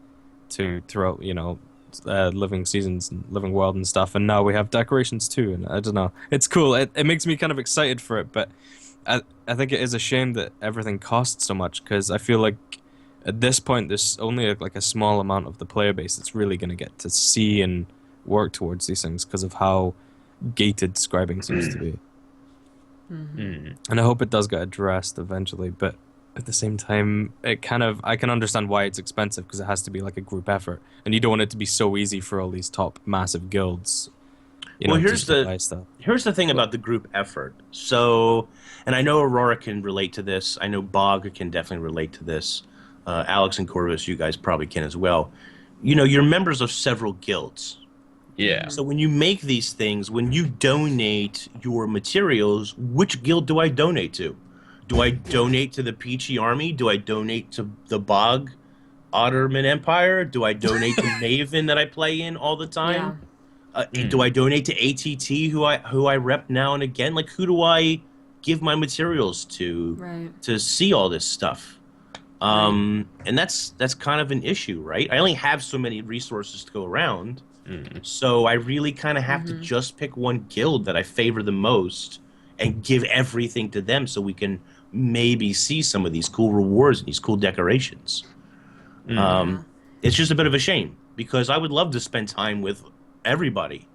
Speaker 4: to throughout, you know, living seasons and living world and stuff. And now we have decorations too. And I don't know, it's cool. It makes me kind of excited for it, but I think it is a shame that everything costs so much, because I feel like at this point there's only like a small amount of the player base that's really going to get to see and work towards these things because of how gated scribing seems to be. And I hope it does get addressed eventually, but at the same time I can understand why it's expensive, because it has to be like a group effort and you don't want it to be so easy for all these top massive guilds.
Speaker 3: Well, here's the thing about the group effort. So, and I know Aurora can relate to this. I know Bog can definitely relate to this. Alex and Corvus, you guys probably can as well. You know, you're members of several guilds.
Speaker 2: Yeah.
Speaker 3: So when you make these things, when you donate your materials, which guild do I donate to? Do I donate to the Peachy Army? Do I donate to the Bog Ottoman Empire? Do I donate to Maven that I play in all the time? Do I donate to ATT, who I rep now and again? Like, who do I give my materials to see all this stuff? And that's kind of an issue, right? I only have so many resources to go around, so I really kind of have to just pick one guild that I favor the most and give everything to them, so we can maybe see some of these cool rewards and these cool decorations. It's just a bit of a shame, because I would love to spend time with everybody,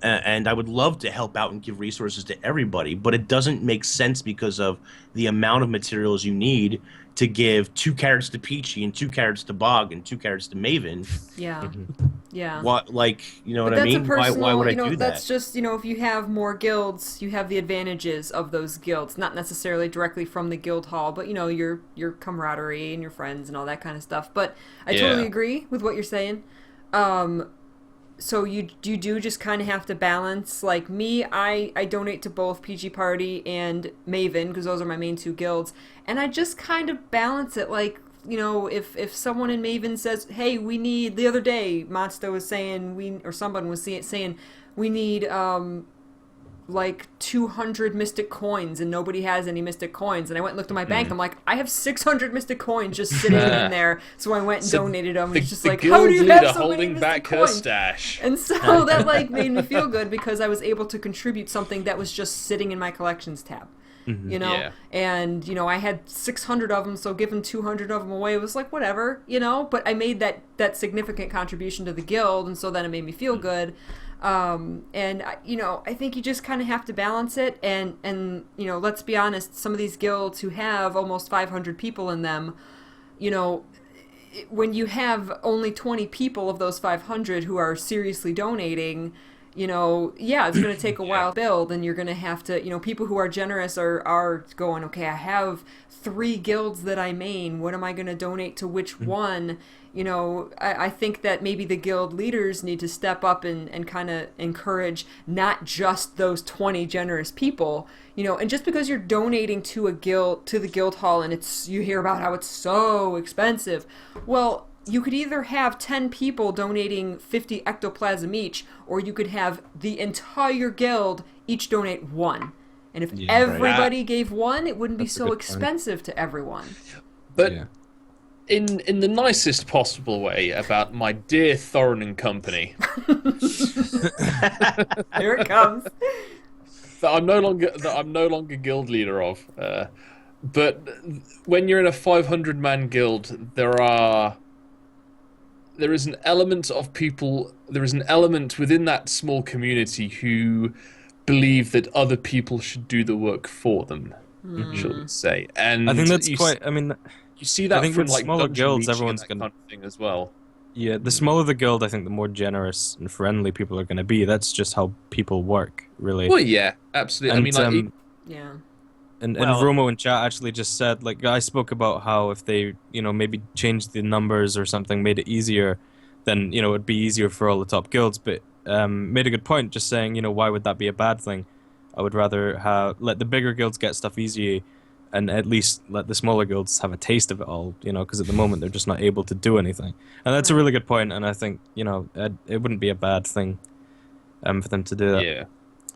Speaker 3: and I would love to help out and give resources to everybody, but it doesn't make sense because of the amount of materials you need to give 2 carrots to Peachy and 2 carrots to Bog and 2 carrots to Maven.
Speaker 1: Yeah.
Speaker 3: What, like, you know what I mean? Why would I do that?
Speaker 1: That's just, you know, if you have more guilds, you have the advantages of those guilds, not necessarily directly from the guild hall, but, you know, your camaraderie and your friends and all that kind of stuff. But I totally agree with what you're saying. So you do just kind of have to balance. Like me, I donate to both PG Party and Maven, because those are my main 2 guilds, and I just kind of balance it. Like, you know, if someone in Maven says, hey, we need, the other day Mazda was saying, someone was saying we need like 200 mystic coins and nobody has any mystic coins. And I went and looked at my bank. I'm like, I have 600 mystic coins just sitting in there. So I went and donated them. And it's just like, how do you have so many mystic coins?
Speaker 2: Stash.
Speaker 1: And so that like made me feel good because I was able to contribute something that was just sitting in my collections tab. You know, and you know, I had 600 of them, so giving 200 of them away was like whatever, you know. But I made that significant contribution to the guild, and so then it made me feel good. And you know, I think you just kind of have to balance it, and you know, let's be honest, some of these guilds who have almost 500 people in them, you know, when you have only 20 people of those 500 who are seriously donating, you know, yeah, it's going to take a while to build, and you're going to have to, you know, people who are generous are going, okay, I have 3 guilds that I main. What am I going to donate to which one? You know, I think that maybe the guild leaders need to step up and kind of encourage not just those 20 generous people, you know, and just because you're donating to a guild, to the guild hall, and you hear about how it's so expensive, well, you could either have 10 people donating 50 ectoplasm each, or you could have the entire guild each donate 1. And if everybody gave 1, it wouldn't be so expensive to everyone.
Speaker 2: But in the nicest possible way about my dear Thorin and Company.
Speaker 1: Here it comes.
Speaker 2: That I'm no longer guild leader of. But when you're in a 500-man guild, there is an element of people, there is an element within that small community who believe that other people should do the work for them, shall we say. And
Speaker 4: I think that's quite, I mean,
Speaker 2: you see that from like
Speaker 4: smaller guilds, everyone's
Speaker 2: going kind of thing as well.
Speaker 4: Yeah, the smaller the guild, I think the more generous and friendly people are going to be. That's just how people work, really.
Speaker 2: Well, yeah, absolutely.
Speaker 4: And,
Speaker 2: I mean,
Speaker 1: yeah.
Speaker 4: And Romo in chat actually just said, like, I spoke about how if they, you know, maybe changed the numbers or something, made it easier, then, you know, it'd be easier for all the top guilds. But made a good point, just saying, you know, why would that be a bad thing? I would rather let the bigger guilds get stuff easy, and at least let the smaller guilds have a taste of it all, you know, because at the moment they're just not able to do anything. And that's a really good point, and I think, you know, it wouldn't be a bad thing for them to do that.
Speaker 2: Yeah.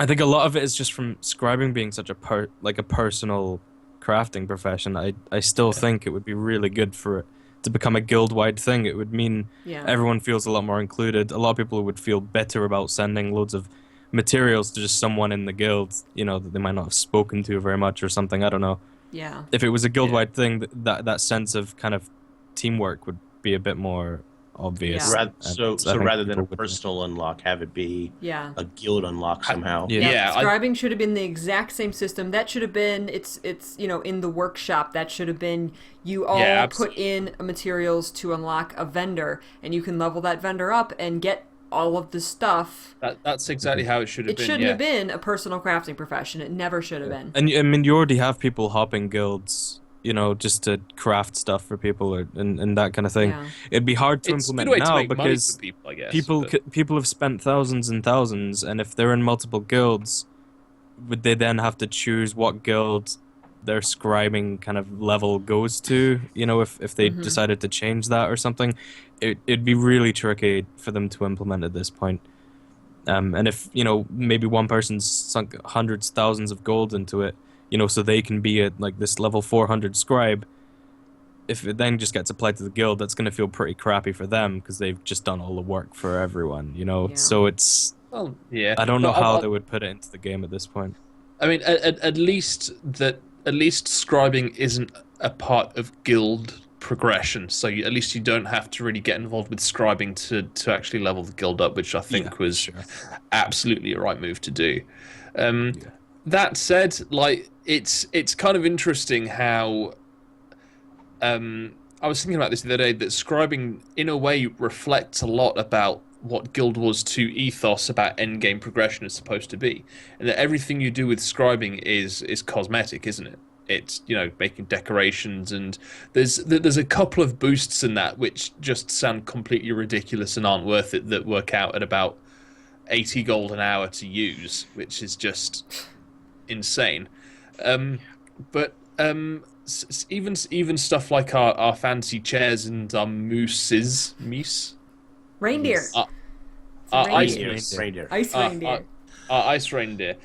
Speaker 4: I think a lot of it is just from scribing being such a personal crafting profession. I still think it would be really good for it to become a guild-wide thing. It would mean everyone feels a lot more included. A lot of people would feel better about sending loads of materials to just someone in the guild, you know, that they might not have spoken to very much or something. I don't know.
Speaker 1: Yeah.
Speaker 4: If it was a guild-wide thing, that sense of kind of teamwork would be a bit more obvious.
Speaker 3: Yeah. So rather than a personal unlock, have it be a guild unlock somehow.
Speaker 1: Scribing should have been the exact same system. That should have been it's you know, in the workshop. That should have been you all put in materials to unlock a vendor, and you can level that vendor up and get all of the stuff.
Speaker 2: That's exactly how it should have been.
Speaker 1: It shouldn't have been a personal crafting profession. It never should have been.
Speaker 4: And I mean, you already have people hopping guilds, you know, just to craft stuff for people and that kind of thing. Yeah. It'd be hard to implement now because
Speaker 2: people, I guess,
Speaker 4: people have spent thousands and thousands, and if they're in multiple guilds, would they then have to choose what guild their scribing kind of level goes to? You know, if they decided to change that or something, it'd be really tricky for them to implement at this point. And if, you know, maybe one person's sunk hundreds, thousands of gold into it, you know, so they can be at like this level 400 scribe, if it then just gets applied to the guild, that's going to feel pretty crappy for them because they've just done all the work for everyone, you know. So it's, I don't know how they would put it into the game at this point.
Speaker 2: I mean, at least scribing isn't a part of guild progression, so at least you don't have to really get involved with scribing to actually level the guild up, which I think was absolutely a right move to do. That said, like, it's kind of interesting how I was thinking about this the other day, that scribing in a way reflects a lot about what Guild Wars 2 ethos about endgame progression is supposed to be, and that everything you do with scribing is cosmetic, isn't it? It's, you know, making decorations, and there's a couple of boosts in that which just sound completely ridiculous and aren't worth it, that work out at about 80 gold an hour to use, which is just insane. But even stuff like our fancy chairs and our moose.
Speaker 1: Reindeer.
Speaker 3: Ice reindeer.
Speaker 1: Ice reindeer.
Speaker 2: Ice reindeer.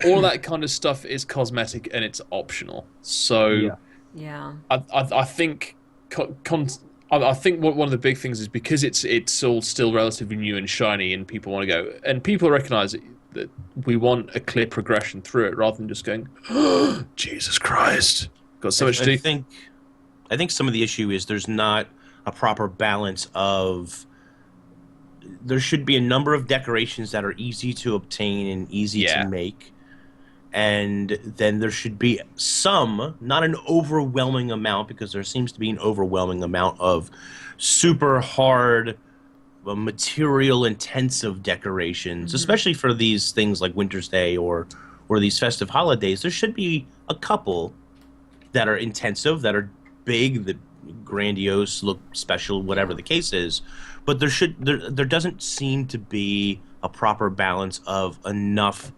Speaker 2: all that kind of stuff is cosmetic and it's optional. So
Speaker 1: yeah,
Speaker 2: I think I think one of the big things is because it's all still relatively new and shiny, and people want to go, and people recognize that we want a clear progression through it rather than just going, oh, Jesus Christ, got so much to do.
Speaker 3: I think some of the issue is there's not a proper balance of. There should be a number of decorations that are easy to obtain and easy to make. And then there should be some, not an overwhelming amount, because there seems to be an overwhelming amount of super hard, material-intensive decorations, especially for these things like Wintersday or these festive holidays. There should be a couple that are intensive, that are big, that grandiose, look special, whatever the case is. But there doesn't seem to be a proper balance of enough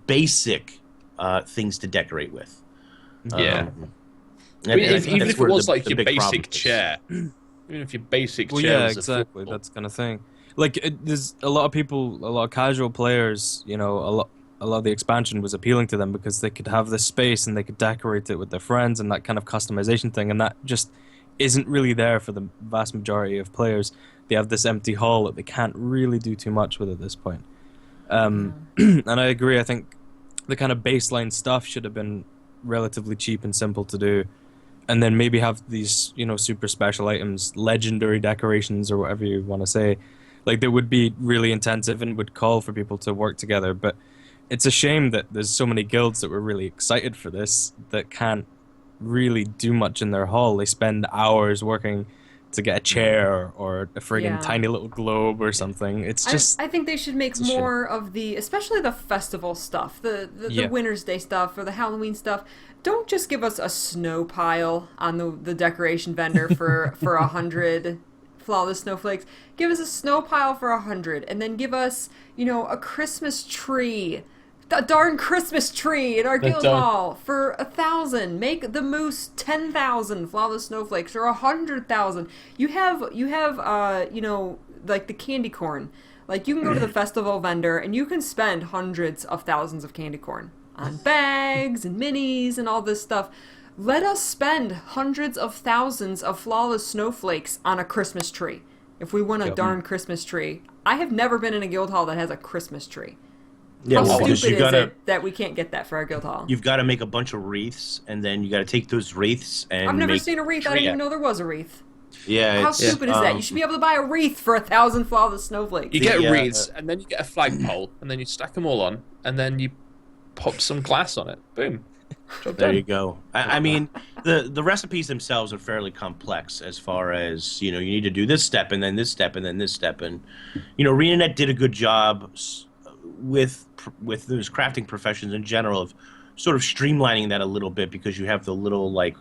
Speaker 3: basic things to decorate with.
Speaker 2: Yeah. Even if it was like your basic chair. Even if your basic chair
Speaker 4: yeah,
Speaker 2: was
Speaker 4: exactly. That's kind of thing. Like, there's a lot of people, a lot of casual players, you know, a lot of the expansion was appealing to them because they could have this space and they could decorate it with their friends and that kind of customization thing, and that just isn't really there for the vast majority of players. They have this empty hall that they can't really do too much with at this point. And I agree, I think the kind of baseline stuff should have been relatively cheap and simple to do, and then maybe have these, you know, super special items, legendary decorations or whatever you want to say, like they would be really intensive and would call for people to work together. But it's a shame that there's so many guilds that were really excited for this that can't really do much in their hall. They spend hours working to get a chair or a friggin' tiny little globe or something. It's just...
Speaker 1: I think they should make more of the, especially the festival stuff, the Wintersday stuff or the Halloween stuff. Don't just give us a snow pile on the decoration vendor for 100 flawless snowflakes. Give us a snow pile for 100, and then give us, you know, a Christmas tree. A darn Christmas tree in our guild hall for 1,000. Make the moose 10,000 flawless snowflakes or 100,000. You have you know, like the candy corn. Like, you can go to the festival vendor and you can spend hundreds of thousands of candy corn on bags and minis and all this stuff. Let us spend hundreds of thousands of flawless snowflakes on a Christmas tree if we want a darn Christmas tree. I have never been in a guild hall that has a Christmas tree.
Speaker 3: Yeah,
Speaker 1: how stupid is it that we can't get that for our guild hall?
Speaker 3: You've got to make a bunch of wreaths, and then you got to take those wreaths and
Speaker 1: I've never seen a wreath. I didn't even know there was a wreath.
Speaker 3: Yeah,
Speaker 1: how stupid is that? You should be able to buy a wreath for 1,000 flawless snowflakes.
Speaker 2: You get wreaths, and then you get a flagpole, and then you stack them all on, and then you pop some glass on it. Boom.
Speaker 3: There you go. I mean, the recipes themselves are fairly complex as far as, you know, you need to do this step, and then this step, and then this step. And, you know, ArenaNet did a good job with those crafting professions in general of sort of streamlining that a little bit, because you have the little, like,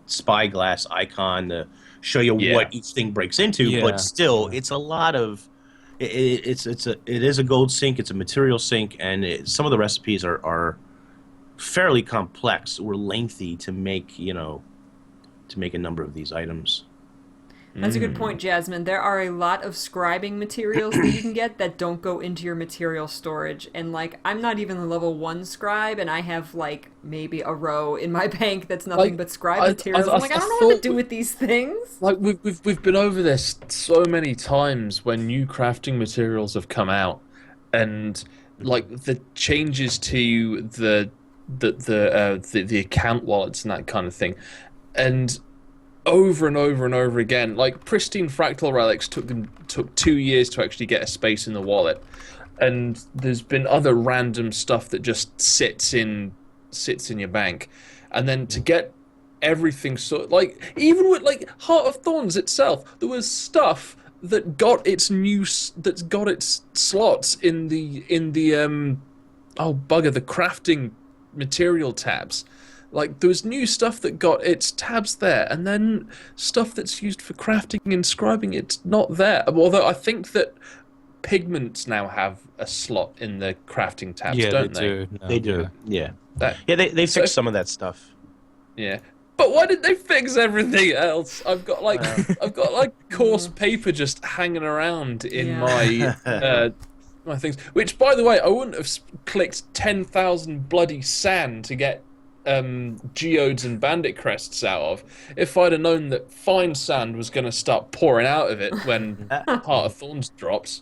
Speaker 3: spyglass icon to show you what each thing breaks into, but still, it's a lot of... It is a gold sink, it's a material sink, and some of the recipes are fairly complex or lengthy to make, you know, to make a number of these items.
Speaker 1: That's a good point, Jasmine. There are a lot of scribing materials that you can get that don't go into your material storage. And, like, I'm not even a level 1 scribe, and I have, like, maybe a row in my bank that's nothing but scribe materials. I'm like, I don't know what to do with these things.
Speaker 2: Like, we've been over this so many times when new crafting materials have come out, and, like, the changes to the account wallets and that kind of thing. And over and over and over again, like pristine fractal relics took 2 years to actually get a space in the wallet, and there's been other random stuff that just sits in your bank, and then to get everything, so like even with like Heart of Thorns itself, there was stuff that got its slots in the oh bugger, the crafting material tabs. Like, there was new stuff that got its tabs there, and then stuff that's used for crafting and scribing, it's not there. Although I think that pigments now have a slot in the crafting tabs, don't they?
Speaker 3: They do. Yeah. They fixed some of that stuff.
Speaker 2: Yeah. But why did they fix everything else? I've got like coarse paper just hanging around in my my things. Which, by the way, I wouldn't have clicked 10,000 bloody sand to get geodes and bandit crests out of if I'd have known that fine sand was going to start pouring out of it when Heart of Thorns drops.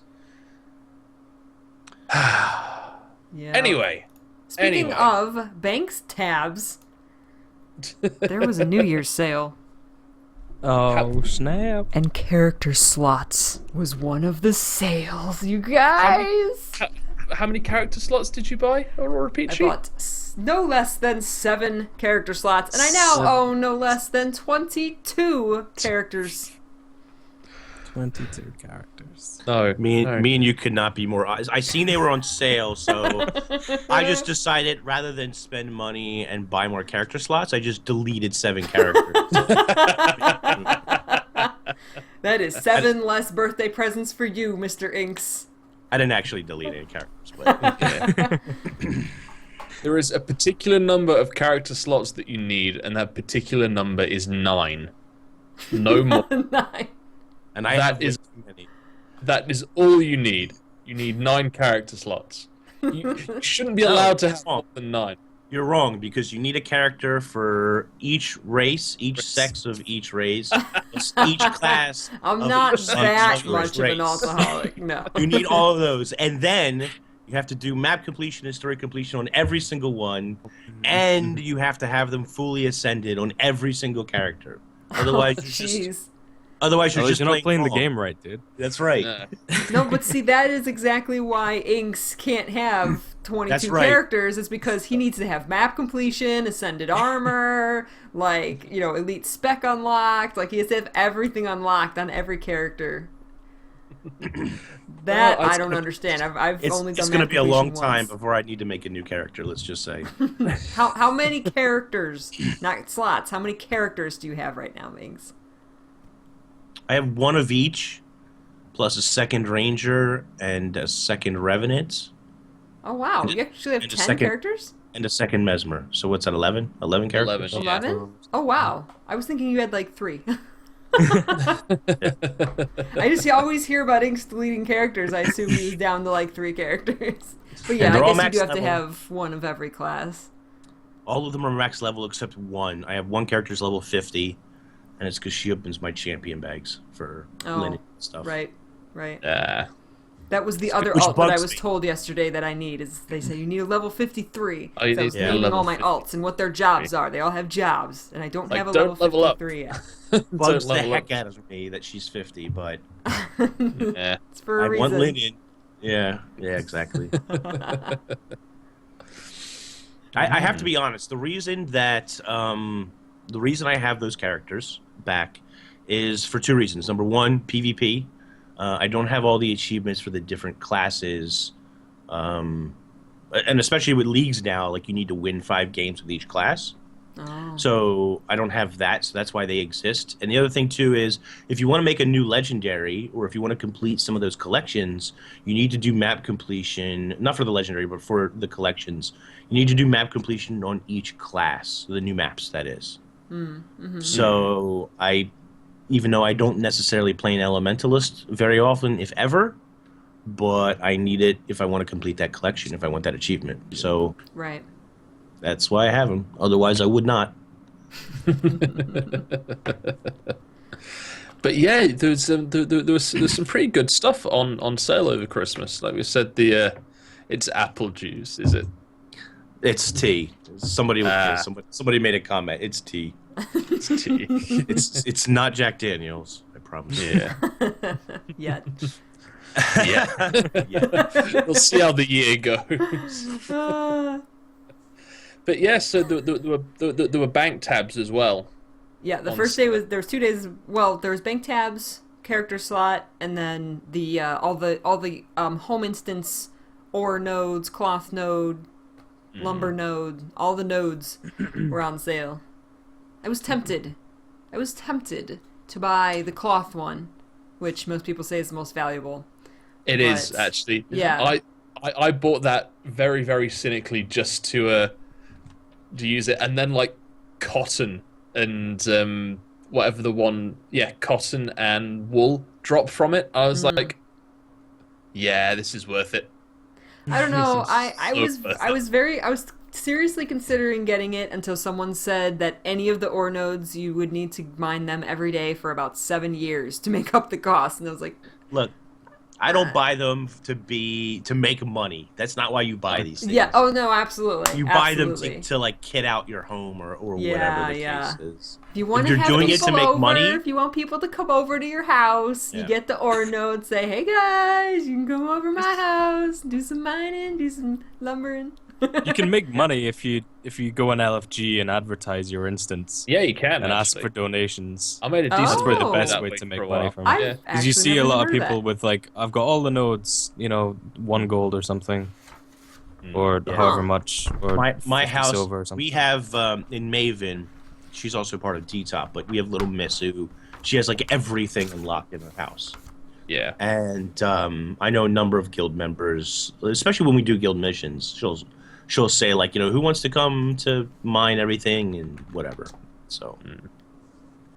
Speaker 1: Yeah.
Speaker 2: Anyway.
Speaker 1: Speaking of banks tabs, there was a New Year's sale.
Speaker 4: Oh, snap.
Speaker 1: And character slots was one of the sales, you guys.
Speaker 2: How many character slots did you buy, AuroraPeachy?
Speaker 1: I bought no less than 7 character slots, and I now own no less than 22 characters.
Speaker 4: 22 characters.
Speaker 2: No,
Speaker 3: me and you could not be more. I seen they were on sale, so I just decided rather than spend money and buy more character slots, I just deleted 7 characters.
Speaker 1: That is 7 less birthday presents for you, Mr. Inks.
Speaker 3: I didn't actually delete any characters, but
Speaker 2: there is a particular number of character slots that you need, and that particular number is 9. No more.
Speaker 1: 9.
Speaker 3: And I
Speaker 2: That
Speaker 3: have
Speaker 2: is-
Speaker 3: too many.
Speaker 2: That is all you need. You need 9 character slots. You shouldn't be allowed to have more than 9.
Speaker 3: You're wrong, because you need a character for each race, each sex of each race, each class.
Speaker 1: I'm
Speaker 3: of
Speaker 1: not
Speaker 3: each
Speaker 1: that
Speaker 3: sex of
Speaker 1: much
Speaker 3: each
Speaker 1: of an
Speaker 3: race.
Speaker 1: alcoholic, no.
Speaker 3: You need all of those, and then you have to do map completion and story completion on every single one, and you have to have them fully ascended on every single character. Otherwise, you're just
Speaker 4: not playing the
Speaker 3: wrong.
Speaker 4: game right, dude.
Speaker 3: That's right.
Speaker 1: No, but see, that is exactly why Inks can't have 22
Speaker 3: That's right.
Speaker 1: characters. It's because he needs to have map completion, ascended armor, like, you know, elite spec unlocked. Like, he has to have everything unlocked on every character. That
Speaker 2: Well,
Speaker 1: I don't understand. I've only done
Speaker 3: It's going to
Speaker 1: map
Speaker 3: be a long
Speaker 1: completion
Speaker 3: time
Speaker 1: once.
Speaker 3: before I need to make a new character, let's just say.
Speaker 1: How many characters, not slots, how many characters do you have right now, Inks?
Speaker 3: I have 1 of each, plus a second ranger and a second revenant.
Speaker 1: Oh, wow. You actually have
Speaker 3: And a
Speaker 1: 10
Speaker 3: second-
Speaker 1: characters?
Speaker 3: And a second mesmer. So what's that, 11? 11 characters?
Speaker 2: 11, yeah.
Speaker 1: 11? Oh, wow. I was thinking you had like 3. I just always hear about Inks deleting characters. I assume he was down to like 3 characters. But yeah,
Speaker 3: And
Speaker 1: I
Speaker 3: they're all
Speaker 1: guess you do
Speaker 3: max
Speaker 1: have to
Speaker 3: level.
Speaker 1: have 1 of every class.
Speaker 3: All of them are max level except 1. I have 1 character's level 50, and it's because she opens my champion bags for Lena and stuff.
Speaker 1: Right. That was the other
Speaker 3: Which
Speaker 1: alt that I
Speaker 3: bugs
Speaker 1: was
Speaker 3: me.
Speaker 1: told yesterday that I need. Is they say you need a level 53.
Speaker 2: Oh, you
Speaker 1: So I was
Speaker 2: need a
Speaker 1: naming
Speaker 2: level
Speaker 1: all my
Speaker 2: 50.
Speaker 1: alts and what their jobs are. They all have jobs, and I don't
Speaker 2: Like,
Speaker 1: have a
Speaker 2: don't
Speaker 1: level
Speaker 2: level up.
Speaker 1: 53 yet.
Speaker 3: Bugs the
Speaker 2: level up.
Speaker 3: heck out of me that she's 50, but
Speaker 2: Yeah.
Speaker 1: It's for a
Speaker 3: I
Speaker 1: reason.
Speaker 3: want Lena. Yeah, exactly. I have to be honest. The reason I have those characters back is for 2 reasons. Number 1, PvP. I don't have all the achievements for the different classes, and especially with leagues now, like you need to win 5 games with each class.
Speaker 1: Oh.
Speaker 3: So I don't have that, so that's why they exist. And the other thing too is if you want to make a new legendary, or if you want to complete some of those collections, you need to do map completion, not for the legendary, but for the collections. You need to do map completion on each class, the new maps, that is. So even though I don't necessarily play an elementalist very often, if ever, but I need it if I want to complete that collection, if I want that achievement. So
Speaker 1: Right.
Speaker 3: that's why I have them. Otherwise, I would not.
Speaker 2: But yeah, there was some pretty good stuff on sale over Christmas. Like we said, it's apple juice, is it?
Speaker 3: It's tea. Somebody made a comment. It's tea.
Speaker 2: It's tea.
Speaker 3: It's not Jack Daniels. I promise.
Speaker 2: Yeah.
Speaker 1: Yet.
Speaker 2: Yeah. We'll see how the year goes. But yeah, so there were bank tabs as well.
Speaker 1: Yeah, the
Speaker 2: On
Speaker 1: first day there was 2 days. Well, there was bank tabs, character slot, and then the all the home instance ore nodes, cloth node, lumber node, all the nodes were on sale. I was tempted to buy the cloth one, which most people say is the most valuable.
Speaker 2: It is actually.
Speaker 1: Yeah.
Speaker 2: I bought that very, very cynically just to use it, and then like cotton and whatever the one, cotton and wool dropped from it. I was like, yeah, this is worth it.
Speaker 1: I don't know. I
Speaker 2: So
Speaker 1: was seriously considering getting it until someone said that any of the ore nodes you would need to mine them every day for about 7 years to make up the cost, and I was like,
Speaker 3: Look, I don't buy them to make money. That's not why you buy these things.
Speaker 1: yeah. Oh no, absolutely.
Speaker 3: You buy them to like kit out your home or whatever the case is.
Speaker 1: If you want to have
Speaker 3: doing it
Speaker 1: people
Speaker 3: to make
Speaker 1: over,
Speaker 3: money,
Speaker 1: if you want people to come over to your house, you get the ore node. Say, hey guys, you can come over my house, do some mining, do some lumbering.
Speaker 4: You can make money if you go on LFG and advertise your instance.
Speaker 2: Yeah, you can.
Speaker 4: And ask for donations.
Speaker 2: I made a decent.
Speaker 4: That's probably the
Speaker 1: Oh.
Speaker 4: best
Speaker 2: that
Speaker 4: way to make
Speaker 2: for a
Speaker 4: money
Speaker 2: while.
Speaker 4: from
Speaker 1: I've
Speaker 4: it. Because
Speaker 1: actually
Speaker 4: you see a
Speaker 1: never
Speaker 4: lot of
Speaker 1: heard of
Speaker 4: people
Speaker 1: that.
Speaker 4: with like, I've got all the nodes, 1 gold or something, or however much, or
Speaker 3: my
Speaker 4: 50
Speaker 3: house,
Speaker 4: silver or something.
Speaker 3: we have in Maven, she's also part of D-Top, but we have little Miss who, she has like everything unlocked in her house.
Speaker 2: Yeah.
Speaker 3: And I know a number of guild members, especially when we do guild missions, she'll say like, who wants to come to mine everything and whatever. So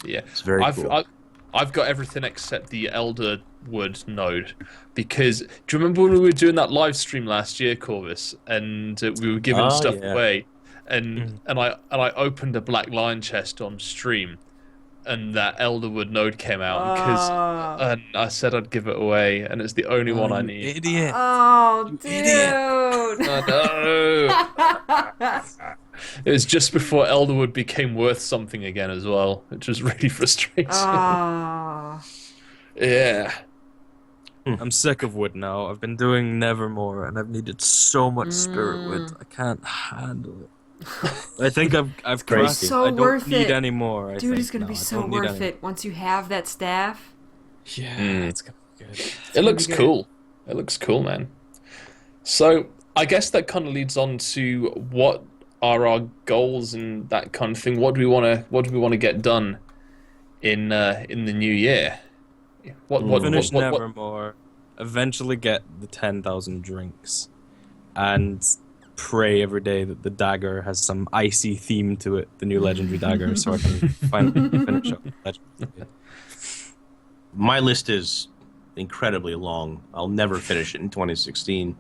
Speaker 2: Yeah,
Speaker 3: it's very cool.
Speaker 2: I've got everything except the Elder Wood node, because do you remember when we were doing that live stream last year, Corvus, and we were giving stuff away, and I opened a Black Lion chest on stream, and that Elderwood node came out and I said I'd give it away, and it's the only one I need.
Speaker 4: Idiot.
Speaker 1: Oh, dude.
Speaker 2: Oh, no. It was just before Elderwood became worth something again as well, which was really frustrating. Yeah.
Speaker 4: I'm sick of wood now. I've been doing Nevermore, and I've needed so much spirit wood. I can't handle it. I think I've
Speaker 3: crazy.
Speaker 4: cracked it.
Speaker 1: So
Speaker 4: I don't
Speaker 1: worth
Speaker 4: need
Speaker 1: it.
Speaker 4: any more.
Speaker 1: Dude, it's gonna be so worth it once you have that staff.
Speaker 4: Yeah, it's gonna be good.
Speaker 2: It looks cool. It looks cool, man. So I guess that kind of leads on to what are our goals and that kind of thing. What do we want to get done in the new year?
Speaker 4: Finish Nevermore. Eventually get the 10,000 drinks, and pray every day that the dagger has some icy theme to it, the new legendary dagger, so I can finally finish up legendary.
Speaker 3: My list is incredibly long. I'll never finish it in 2016.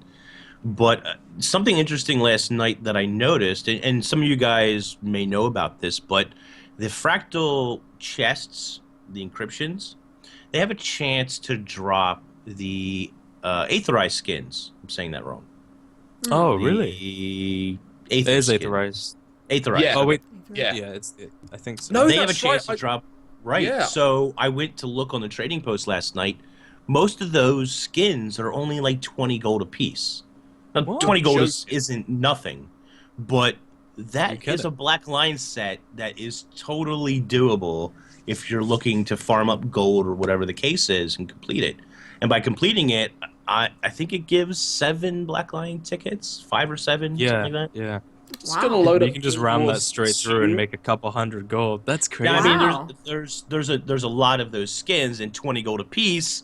Speaker 3: But something interesting last night that I noticed, and some of you guys may know about this, but the fractal chests, the encryptions, they have a chance to drop the aetherized skins. I'm saying that wrong.
Speaker 4: Oh, really?
Speaker 3: It
Speaker 4: is aetherized.
Speaker 3: Aetherized.
Speaker 2: Yeah.
Speaker 4: Oh, wait.
Speaker 2: Yeah.
Speaker 4: Yeah, I think so.
Speaker 2: No,
Speaker 3: they have a
Speaker 2: that's
Speaker 3: chance
Speaker 2: right.
Speaker 3: to drop. Right.
Speaker 2: Yeah.
Speaker 3: So I went to look on the trading post last night. Most of those skins are only like 20 gold a piece. Now,
Speaker 4: What?
Speaker 3: 20 gold isn't nothing, but that
Speaker 4: kidding?
Speaker 3: is a Black Line set that is totally doable if you're looking to farm up gold or whatever the case is and complete it. And by completing it, I think it gives 7 Black Line tickets, 5 or 7,
Speaker 4: Yeah,
Speaker 3: something like that.
Speaker 4: yeah.
Speaker 2: It's gonna load
Speaker 4: You
Speaker 2: up
Speaker 4: can just ram that
Speaker 2: towards
Speaker 4: straight through and make a couple hundred gold. That's crazy.
Speaker 3: Yeah, I mean,
Speaker 1: Wow.
Speaker 3: there's a lot of those skins, and 20 gold a piece.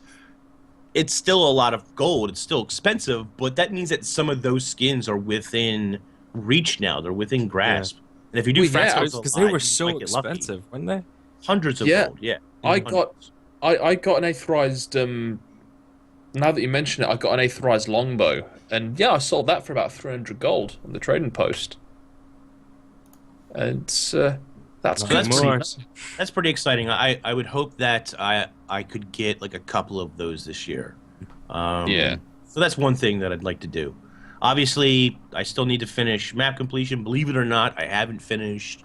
Speaker 3: It's still a lot of gold. It's still expensive, but that means that some of those skins are within reach now. They're within grasp. And if you do fractals
Speaker 4: because
Speaker 3: a
Speaker 4: they
Speaker 3: lot,
Speaker 4: were
Speaker 3: you
Speaker 4: so
Speaker 3: might get lucky.
Speaker 4: expensive, weren't they?
Speaker 3: Hundreds of gold. Yeah.
Speaker 2: I
Speaker 3: Hundreds.
Speaker 2: got an aetherized. Now that you mention it, I got an aetherized longbow, and yeah, I sold that for about 300 gold on the trading post. And that's good.
Speaker 3: That's pretty exciting. I would hope that I could get like a couple of those this year.
Speaker 2: Yeah.
Speaker 3: So that's one thing that I'd like to do. Obviously, I still need to finish map completion. Believe it or not, I haven't finished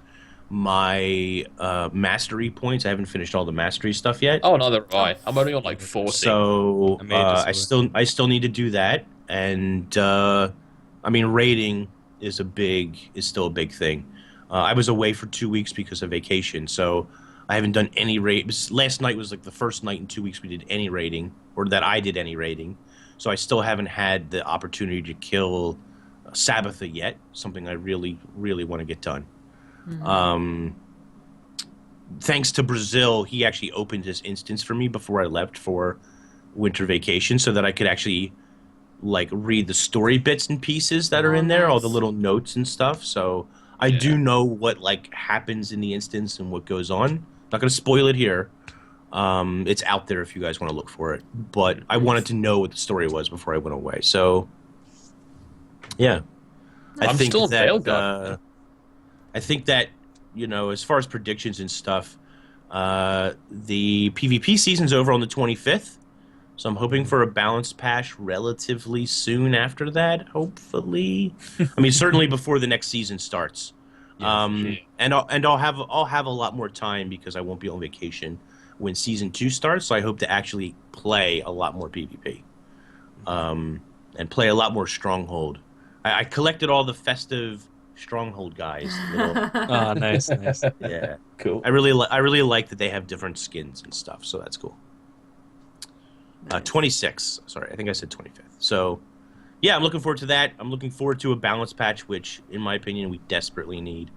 Speaker 3: my mastery points. I haven't finished all the mastery stuff yet.
Speaker 2: Oh, neither have I. I'm only on like 40.
Speaker 3: So I still need to do that. And I mean, raiding is still a big thing. I was away for 2 weeks because of vacation, so I haven't done any raid. Last night was like the first night in 2 weeks we did any raiding, or that I did any raiding. So I still haven't had the opportunity to kill Sabbatha yet, something I really, really want to get done. Mm-hmm. Thanks to Brazil, he actually opened his instance for me before I left for winter vacation so that I could actually like read the story bits and pieces that are in there, all the little notes and stuff. So I do know what like happens in the instance and what goes on. Not going to spoil it here. It's out there if you guys want to look for it. But I wanted to know what the story was before I went away. So Yeah.
Speaker 2: I'm still a Veil guy.
Speaker 3: I think that, as far as predictions and stuff, the PvP season's over on the 25th. So I'm hoping for a balanced patch relatively soon after that, hopefully. I mean, certainly before the next season starts. And I'll have a lot more time because I won't be on vacation when season 2 starts. So I hope to actually play a lot more PvP. And play a lot more Stronghold. I collected all the festive Stronghold guys.
Speaker 4: Oh, nice.
Speaker 3: Yeah,
Speaker 2: cool.
Speaker 3: I really like that they have different skins and stuff. So that's cool. 26. Sorry, I think I said 25th. So, yeah, I'm looking forward to that. I'm looking forward to a balance patch, which, in my opinion, we desperately need.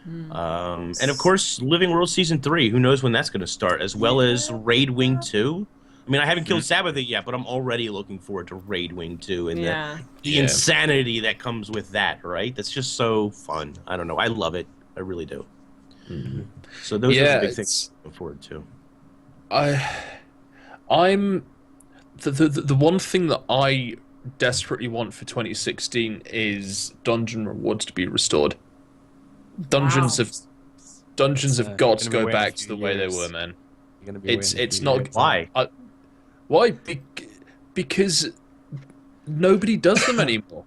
Speaker 3: And of course, Living World Season 3. Who knows when that's going to start? As well as Raid Wing 2. I mean, I haven't killed Sabbath yet, but I'm already looking forward to Raid Wing 2 and the insanity that comes with that, right? That's just so fun. I don't know. I love it. I really do. So those are the big things to look forward to.
Speaker 2: I'm the one thing that I desperately want for 2016 is dungeon rewards to be restored. Dungeons have got to go back to the way they were, man. It's not
Speaker 3: why.
Speaker 2: Why? Because nobody does them anymore.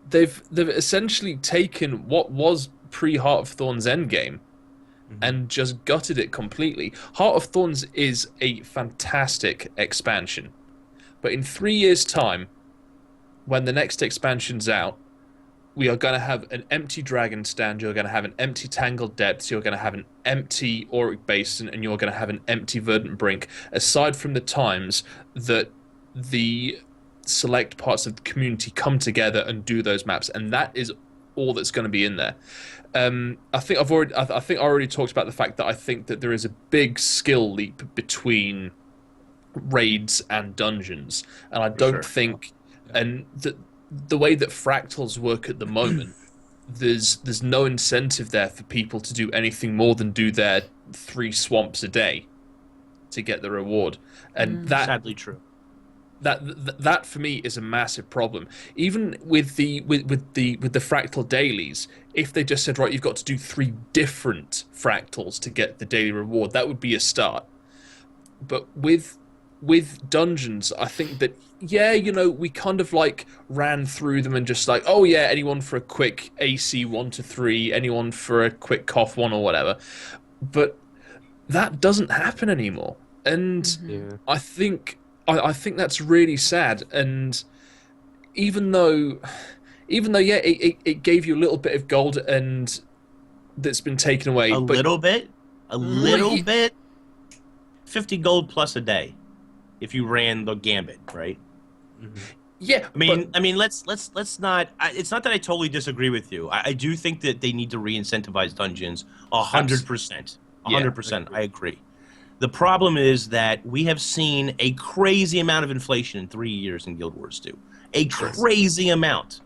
Speaker 2: They've essentially taken what was pre-Heart of Thorns endgame and just gutted it completely. Heart of Thorns is a fantastic expansion, but in 3 years' time, when the next expansion's out, we are going to have an empty Dragon Stand, you're going to have an empty Tangled Depths, you're going to have an empty Auric Basin, and you're going to have an empty Verdant Brink, aside from the times that the select parts of the community come together and do those maps, and that is all that's going to be in there. I think I already talked about the fact that I think that there is a big skill leap between raids and dungeons, and I don't think, and the way that fractals work at the moment, there's no incentive there for people to do anything more than do their 3 swamps a day to get the reward, and that
Speaker 3: sadly true.
Speaker 2: That for me is a massive problem. Even with the fractal dailies, if they just said, right, you've got to do 3 different fractals to get the daily reward, that would be a start. But with dungeons, I think that we kind of like ran through them and just like, oh yeah, anyone for a quick AC 1 to 3, anyone for a quick cough 1 or whatever. But that doesn't happen anymore, and I think that's really sad. And even though it gave you a little bit of gold and that's been taken away,
Speaker 3: a little bit, 50 gold plus a day if you ran the gambit, right?
Speaker 2: Yeah,
Speaker 3: I mean, let's not. It's not that I totally disagree with you. I do think that they need to re-incentivize dungeons 100%. 100%. I agree. The problem is that we have seen a crazy amount of inflation in 3 years in Guild Wars 2. A crazy amount.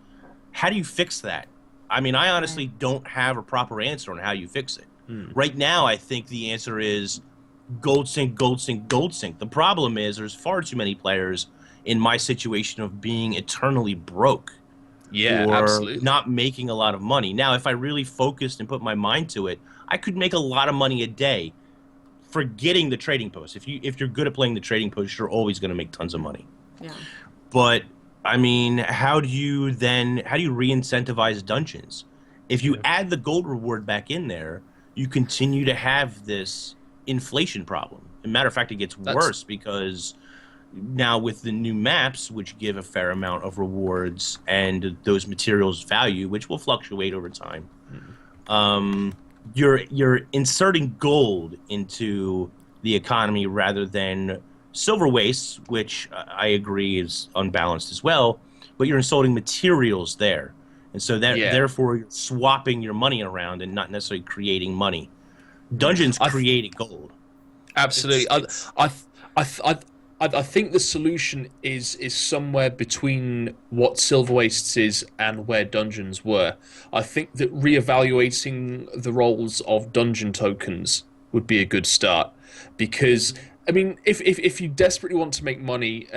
Speaker 3: How do you fix that? I mean, I honestly don't have a proper answer on how you fix it. Right now, I think the answer is gold sink, gold sink, gold sink. The problem is there's far too many players in my situation of being eternally broke.
Speaker 2: Yeah,
Speaker 3: or
Speaker 2: absolutely.
Speaker 3: Not making a lot of money. Now, if I really focused and put my mind to it, I could make a lot of money a day forgetting the trading post. If you're good at playing the trading post, you're always going to make tons of money.
Speaker 1: Yeah.
Speaker 3: But I mean, how do you re-incentivize dungeons? If you add the gold reward back in there, you continue to have this inflation problem. As a matter of fact, it gets worse because now with the new maps, which give a fair amount of rewards and those materials value, which will fluctuate over time, you're inserting gold into the economy rather than silver waste, which I agree is unbalanced as well, but you're inserting materials there. And so that therefore you're swapping your money around and not necessarily creating money. Dungeons create gold.
Speaker 2: Absolutely. I think the solution is somewhere between what Silver Wastes is and where dungeons were. I think that reevaluating the roles of dungeon tokens would be a good start, because I mean, if you desperately want to make money,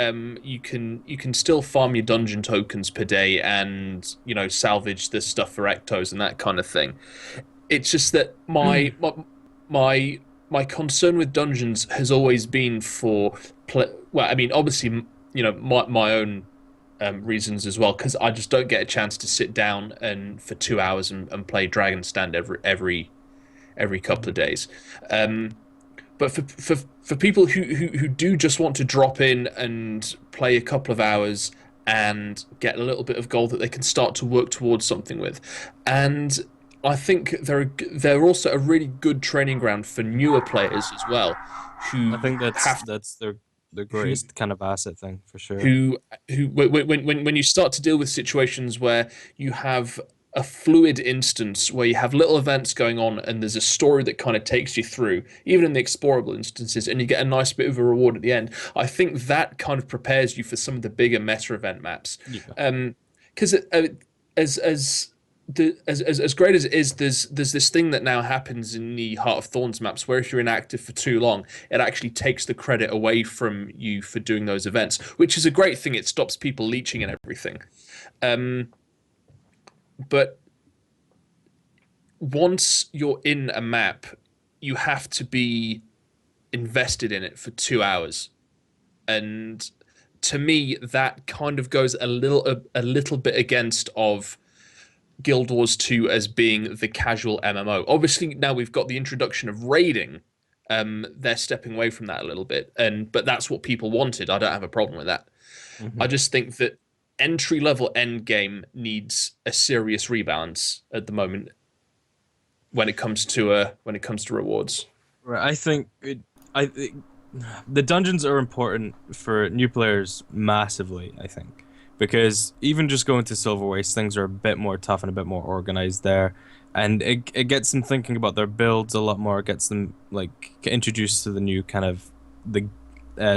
Speaker 2: you can still farm your dungeon tokens per day, and salvage the stuff for ectos and that kind of thing. It's just that my concern with dungeons has always been well, I mean, obviously, my own reasons as well, because I just don't get a chance to sit down and for 2 hours and play Dragon Stand every couple of days. But for people who do just want to drop in and play a couple of hours and get a little bit of gold that they can start to work towards something with, and I think they're also a really good training ground for newer players as well.
Speaker 4: I think that's their greatest kind of asset thing for sure.
Speaker 2: Who when you start to deal with situations where you have a fluid instance where you have little events going on and there's a story that kind of takes you through, even in the explorable instances, and you get a nice bit of a reward at the end, I think that kind of prepares you for some of the bigger meta event maps. Because as great as it is, there's this thing that now happens in the Heart of Thorns maps where if you're inactive for too long, it actually takes the credit away from you for doing those events, which is a great thing. It stops people leeching and everything. But once you're in a map, you have to be invested in it for 2 hours. And to me, that kind of goes a little bit against of Guild Wars 2 as being the casual MMO. Obviously, now we've got the introduction of raiding. They're stepping away from that a little bit, but that's what people wanted. I don't have a problem with that. I just think that entry-level endgame needs a serious rebalance at the moment when it comes to rewards.
Speaker 4: Right, I think the dungeons are important for new players massively, I think. Because even just going to Silver Waste, things are a bit more tough and a bit more organized there. And it gets them thinking about their builds a lot more. It gets them introduced to the new kind of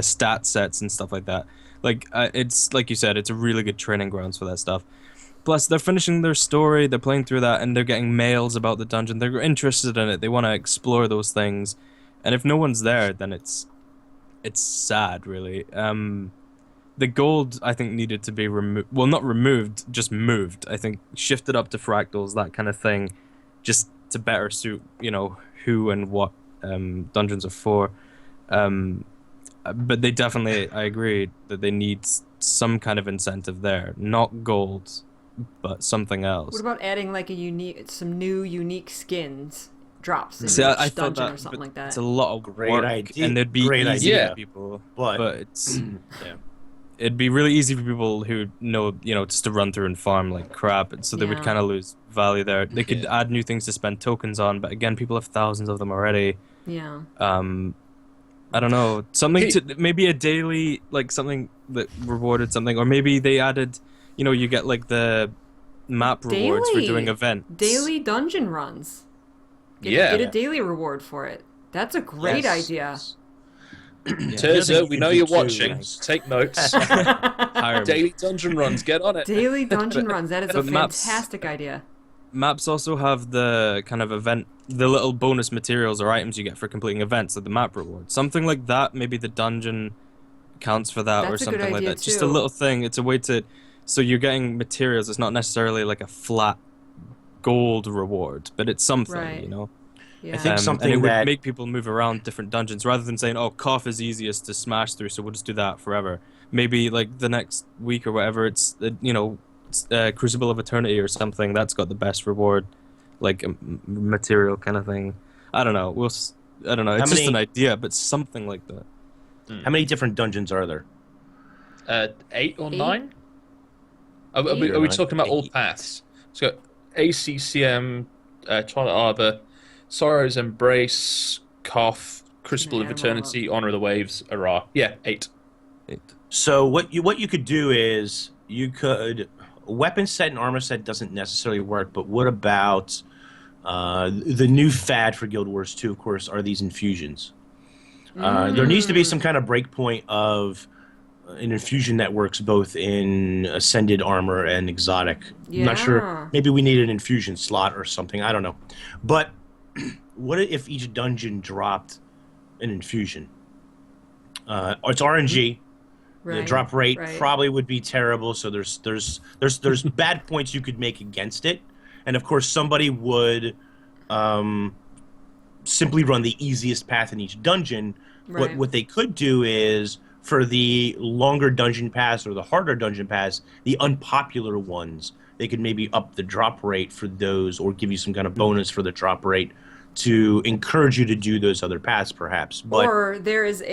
Speaker 4: stat sets and stuff like that. It's like you said, it's a really good training grounds for that stuff. Plus, they're finishing their story, they're playing through that, and they're getting mails about the dungeon. They're interested in it. They want to explore those things. And if no one's there, then it's sad, really. The gold, I think, needed to be removed. Well, not removed, just moved. I think shifted up to fractals, that kind of thing, just to better suit, who and what dungeons are for. But they definitely, I agree, that they need some kind of incentive there. Not gold, but something else.
Speaker 1: What about adding some new unique skins? Drops in
Speaker 4: I
Speaker 1: each
Speaker 4: thought
Speaker 1: dungeon
Speaker 4: that,
Speaker 1: or something like that.
Speaker 4: It's a lot of
Speaker 3: great
Speaker 4: work,
Speaker 3: idea.
Speaker 4: and it'd be easy for people. But it's it'd be really easy for people who know, just to run through and farm like crap, so they would kind of lose value there. They could add new things to spend tokens on, but again, people have thousands of them already.
Speaker 1: Yeah.
Speaker 4: I don't know, something to maybe a daily, something that rewarded something, or maybe they added, you get the map rewards for doing events.
Speaker 1: Daily dungeon runs. Get a daily reward for it. That's a great idea.
Speaker 2: Terza, we know you're watching. Take notes. Daily dungeon runs, get on it.
Speaker 1: Daily dungeon runs, that is a fantastic idea.
Speaker 4: Maps also have the kind of the little bonus materials or items you get for completing events, like the map reward. Something like that, maybe the dungeon counts for that, or something like that. Just a little thing. It's a way to... So you're getting materials. It's not necessarily like a flat gold reward, but it's something,
Speaker 1: Yeah.
Speaker 3: I think something
Speaker 4: and it would
Speaker 3: that
Speaker 4: make people move around different dungeons rather than saying, "Oh, Koth is easiest to smash through, so we'll just do that forever." Maybe the next week or whatever, it's Crucible of Eternity or something that's got the best reward, material kind of thing. I don't know. I don't know. It's just an idea, but something like that.
Speaker 3: How many different dungeons are there?
Speaker 2: 8 or 9? Are we talking about all paths? So ACCM, Twilight Arbor, Sorrow's Embrace, Koth, Crucible of Eternity, Honor of the Waves, Aurora. Yeah, 8.
Speaker 3: So what you could do is you could... Weapon set and armor set doesn't necessarily work, but what about the new fad for Guild Wars 2, of course, are these infusions. There needs to be some kind of breakpoint of an infusion that works both in Ascended armor and exotic.
Speaker 1: Yeah.
Speaker 3: I'm not sure. Maybe we need an infusion slot or something. I don't know. But what if each dungeon dropped an infusion? It's RNG.
Speaker 1: Right,
Speaker 3: the drop rate
Speaker 1: right.
Speaker 3: probably would be terrible. So there's bad points you could make against it, and of course somebody would simply run the easiest path in each dungeon.
Speaker 1: Right.
Speaker 3: What they could do is for the longer dungeon pass or the harder dungeon pass, the unpopular ones, they could maybe up the drop rate for those or give you some kind of bonus for the drop rate to encourage you to do those other paths, perhaps. But
Speaker 1: or there's an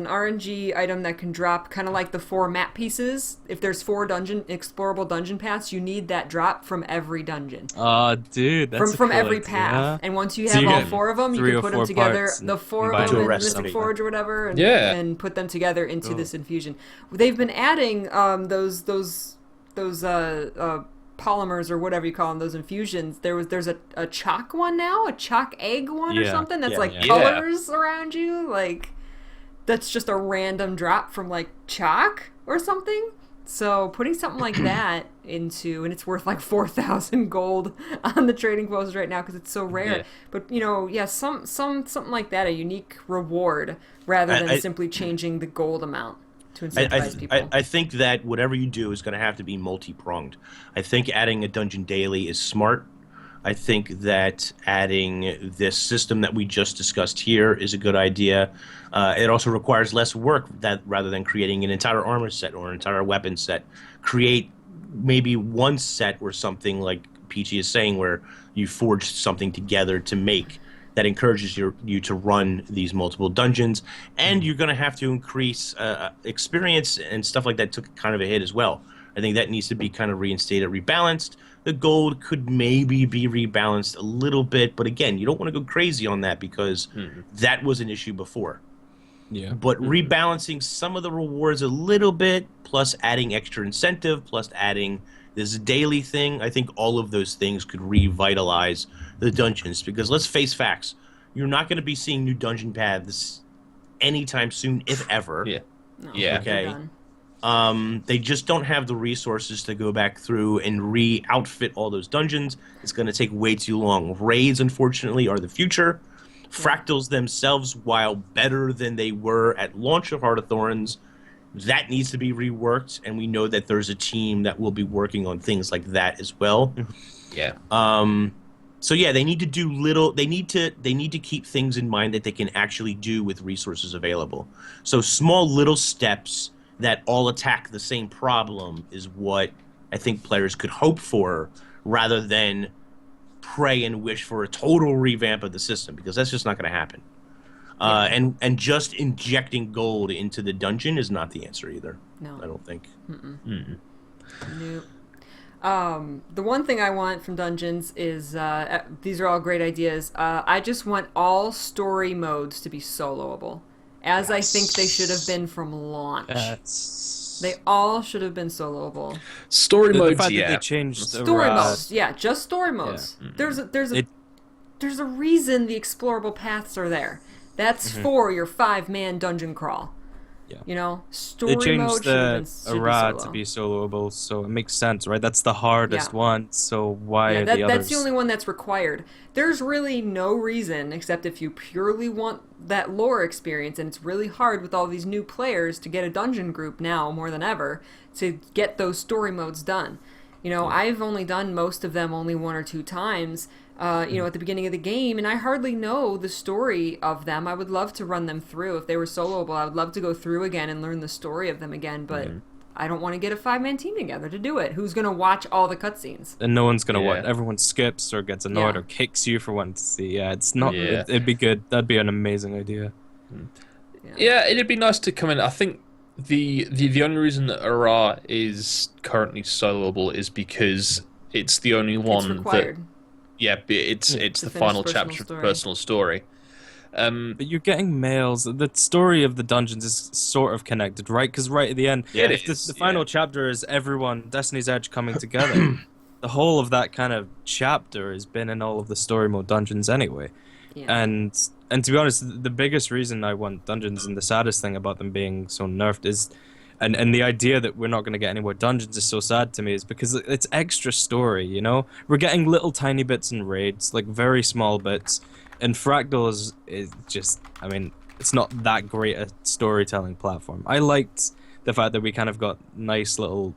Speaker 1: RNG item that can drop kind of like the 4 map pieces. If there's 4 explorable dungeon paths, you need that drop from every dungeon.
Speaker 4: Oh, dude, that's
Speaker 1: from
Speaker 4: cool
Speaker 1: every
Speaker 4: idea.
Speaker 1: path. And once you
Speaker 4: So
Speaker 1: have
Speaker 4: you
Speaker 1: all
Speaker 4: get
Speaker 1: 4 of them, you
Speaker 4: 3
Speaker 1: can
Speaker 4: or
Speaker 1: put them
Speaker 4: 4
Speaker 1: together,
Speaker 4: parts
Speaker 1: the 4
Speaker 4: combine
Speaker 1: of them in
Speaker 3: them.
Speaker 1: Mystic Forge or whatever, and put them together into this infusion. They've been adding those polymers or whatever you call them, those infusions. There's a chalk one now, a chalk egg one or something that's colors around you, like that's just a random drop from like chalk or something. So putting something like that into, and it's worth like 4,000 gold on the trading post right now because it's so rare.
Speaker 2: Yeah.
Speaker 1: But something like that, a unique reward rather than simply changing the gold amount. To incentivize people.
Speaker 3: I think that whatever you do is going to have to be multi-pronged. I think adding a dungeon daily is smart. I think that adding this system that we just discussed here is a good idea. It also requires less work rather than creating an entire armor set or an entire weapon set. Create maybe one set or something like Peachy is saying where you forge something together to make that encourages you to run these multiple dungeons, and you're going to have to increase experience and stuff like that took kind of a hit as well. I think that needs to be kind of reinstated, rebalanced. The gold could maybe be rebalanced a little bit, but again, you don't want to go crazy on that because that was an issue before.
Speaker 4: Yeah.
Speaker 3: But rebalancing some of the rewards a little bit, plus adding extra incentive, plus adding this daily thing, I think all of those things could revitalize the dungeons. Because let's face facts, you're not going to be seeing new dungeon paths anytime soon, if ever.
Speaker 2: Yeah.
Speaker 1: No,
Speaker 2: Yeah.
Speaker 3: Okay. They just don't have the resources to go back through and re-outfit all those dungeons. It's going to take way too long. Raids, unfortunately, are the future. Fractals themselves, while better than they were at launch of Heart of Thorns, that needs to be reworked, and we know that there's a team that will be working on things like that as well.
Speaker 2: Yeah.
Speaker 3: So yeah, they need to do little. They need to keep things in mind that they can actually do with resources available. So small little steps that all attack the same problem is what I think players could hope for, rather than pray and wish for a total revamp of the system, because that's just not going to happen. And just injecting gold into the dungeon is not the answer either.
Speaker 1: No.
Speaker 3: I don't think.
Speaker 1: Nope. The one thing I want from dungeons is these are all great ideas. I just want all story modes to be soloable, as I think they should have been from launch. They all should have been soloable.
Speaker 2: Story modes,
Speaker 4: the fact that they changed
Speaker 1: story modes, just story modes.
Speaker 4: Yeah.
Speaker 1: There's a reason the explorable paths are there. That's for your 5-man dungeon crawl.
Speaker 4: Yeah.
Speaker 1: You know, story
Speaker 4: They
Speaker 1: mode
Speaker 4: changed
Speaker 1: should
Speaker 4: the
Speaker 1: be
Speaker 4: Ara
Speaker 1: solo.
Speaker 4: to be soloable, so it makes sense, right? That's the hardest one, so why are
Speaker 1: that,
Speaker 4: the others...
Speaker 1: That's the only one that's required. There's really no reason, except if you purely want that lore experience, and it's really hard with all these new players to get a dungeon group now, more than ever, to get those story modes done. You know, I've only done most of them only 1 or 2 times, at the beginning of the game, and I hardly know the story of them. I would love to run them through. If they were soloable, I would love to go through again and learn the story of them again, but I don't want to get a 5-man team together to do it. Who's going to watch all the cutscenes?
Speaker 4: And no one's going to watch. Everyone skips or gets annoyed or kicks you for wanting to see. Yeah, it's not... It'd be good. That'd be an amazing idea.
Speaker 2: Yeah, it'd be nice to come in. I think the only reason that Aurora is currently soloable is because it's the only one
Speaker 1: it's required.
Speaker 2: It's the final chapter of the personal story.
Speaker 4: But you're getting mails. The story of the dungeons is sort of connected, right? Because right at the end, if the final chapter is everyone, Destiny's Edge coming together, the whole of that kind of chapter has been in all of the story mode dungeons anyway. Yeah. And to be honest, the biggest reason I want dungeons and the saddest thing about them being so nerfed is... And the idea that we're not going to get any more dungeons is so sad to me, is because it's extra story, you know? We're getting little tiny bits in raids, like very small bits. And Fractal is just, I mean, it's not that great a storytelling platform. I liked the fact that we kind of got nice little,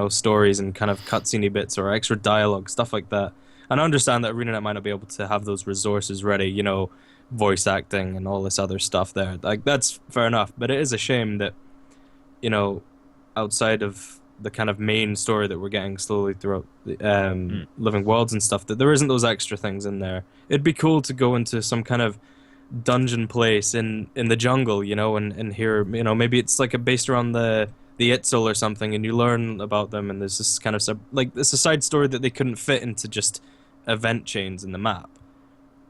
Speaker 4: stories and kind of cutscene bits or extra dialogue, stuff like that. And I understand that ArenaNet might not be able to have those resources ready, voice acting and all this other stuff there. Like, that's fair enough, but it is a shame that, outside of the kind of main story that we're getting slowly throughout the Living Worlds and stuff, that there isn't those extra things in there. It'd be cool to go into some kind of dungeon place in the jungle, and hear, maybe it's like based around the Itzel or something, and you learn about them, and there's this kind of it's a side story that they couldn't fit into just event chains in the map.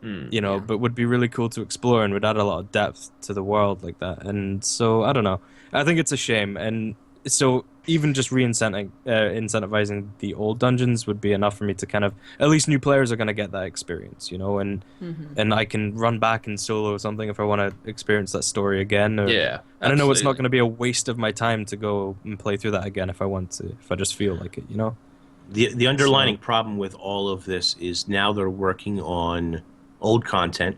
Speaker 4: But would be really cool to explore and would add a lot of depth to the world like that. And so, I don't know. I think it's a shame. And so even just incentivizing the old dungeons would be enough for me to kind of, at least new players are going to get that experience, and I can run back and solo something if I want to experience that story again. I don't know, it's not going to be a waste of my time to go and play through that again if I want to, if I just feel like it,
Speaker 3: The underlining problem with all of this is now they're working on old content.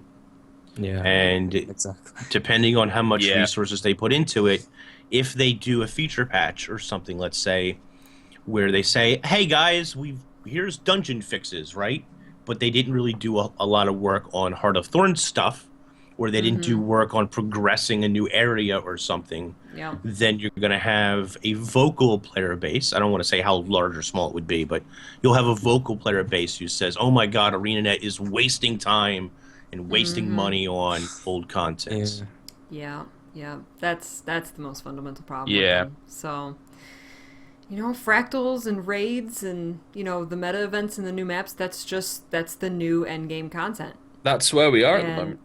Speaker 4: Yeah,
Speaker 3: and
Speaker 4: exactly.
Speaker 3: Depending on how much resources they put into it, if they do a feature patch or something, let's say, where they say, hey guys, here's dungeon fixes, right? But they didn't really do a lot of work on Heart of Thorns stuff, or they didn't do work on progressing a new area or something, then you're going to have a vocal player base. I don't want to say how large or small it would be, but you'll have a vocal player base who says, oh my god, ArenaNet is wasting time and wasting money on old content.
Speaker 1: Yeah, that's the most fundamental problem.
Speaker 2: Yeah.
Speaker 1: So, fractals and raids and, the meta events and the new maps, that's the new end game content.
Speaker 2: That's where we are at the moment.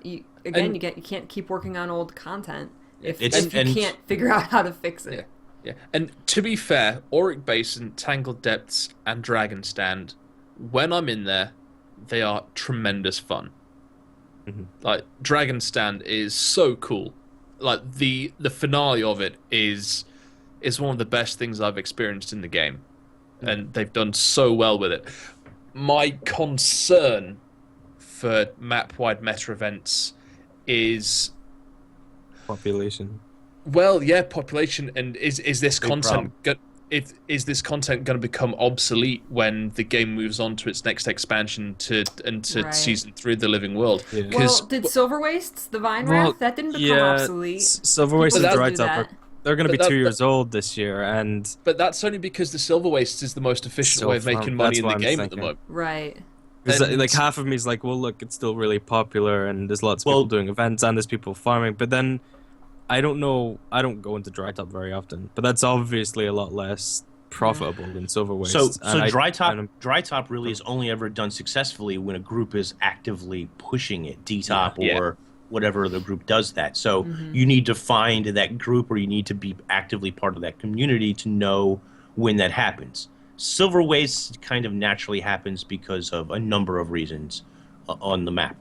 Speaker 1: You can't keep working on old content if you can't figure out how to fix it.
Speaker 2: Yeah. And to be fair, Auric Basin, Tangled Depths, and Dragon Stand, when I'm in there, they are tremendous fun. Like, Dragon Stand is so cool. Like, the finale of it is one of the best things I've experienced in the game. And they've done so well with it. My concern for map-wide meta events is
Speaker 4: population.
Speaker 2: Well, yeah, population, and is this content is this content going to become obsolete when the game moves on to its next expansion to Season 3 of the Living World?
Speaker 1: Yeah. Well, did Silver Wastes, the Vine Wrath, that didn't become obsolete?
Speaker 4: Silver Wastes and Dry Top they're going to be 2 years old this year,
Speaker 2: but that's only because the Silver Wastes is the most efficient way of making money in the game at the moment.
Speaker 1: Right.
Speaker 4: Like, half of me is like, well, look, it's still really popular, and there's lots of people doing events, and there's people farming, but then I don't know. I don't go into Dry Top very often, but that's obviously a lot less profitable than Silver Wastes.
Speaker 3: So Dry Top really is only ever done successfully when a group is actively pushing it. D-Top or whatever other group does that. So you need to find that group, or you need to be actively part of that community to know when that happens. Silver Wastes kind of naturally happens because of a number of reasons on the map.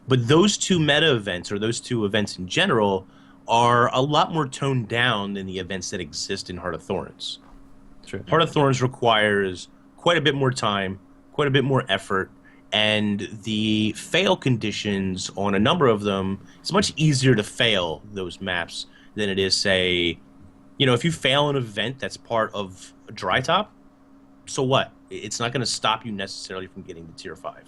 Speaker 3: But those two meta events, or those two events in general, are a lot more toned down than the events that exist in Heart of Thorns.
Speaker 4: True.
Speaker 3: Heart of Thorns requires quite a bit more time, quite a bit more effort, and the fail conditions on a number of them, it's much easier to fail those maps than it is, say, if you fail an event that's part of Dry Top, so what? It's not going to stop you necessarily from getting to Tier 5.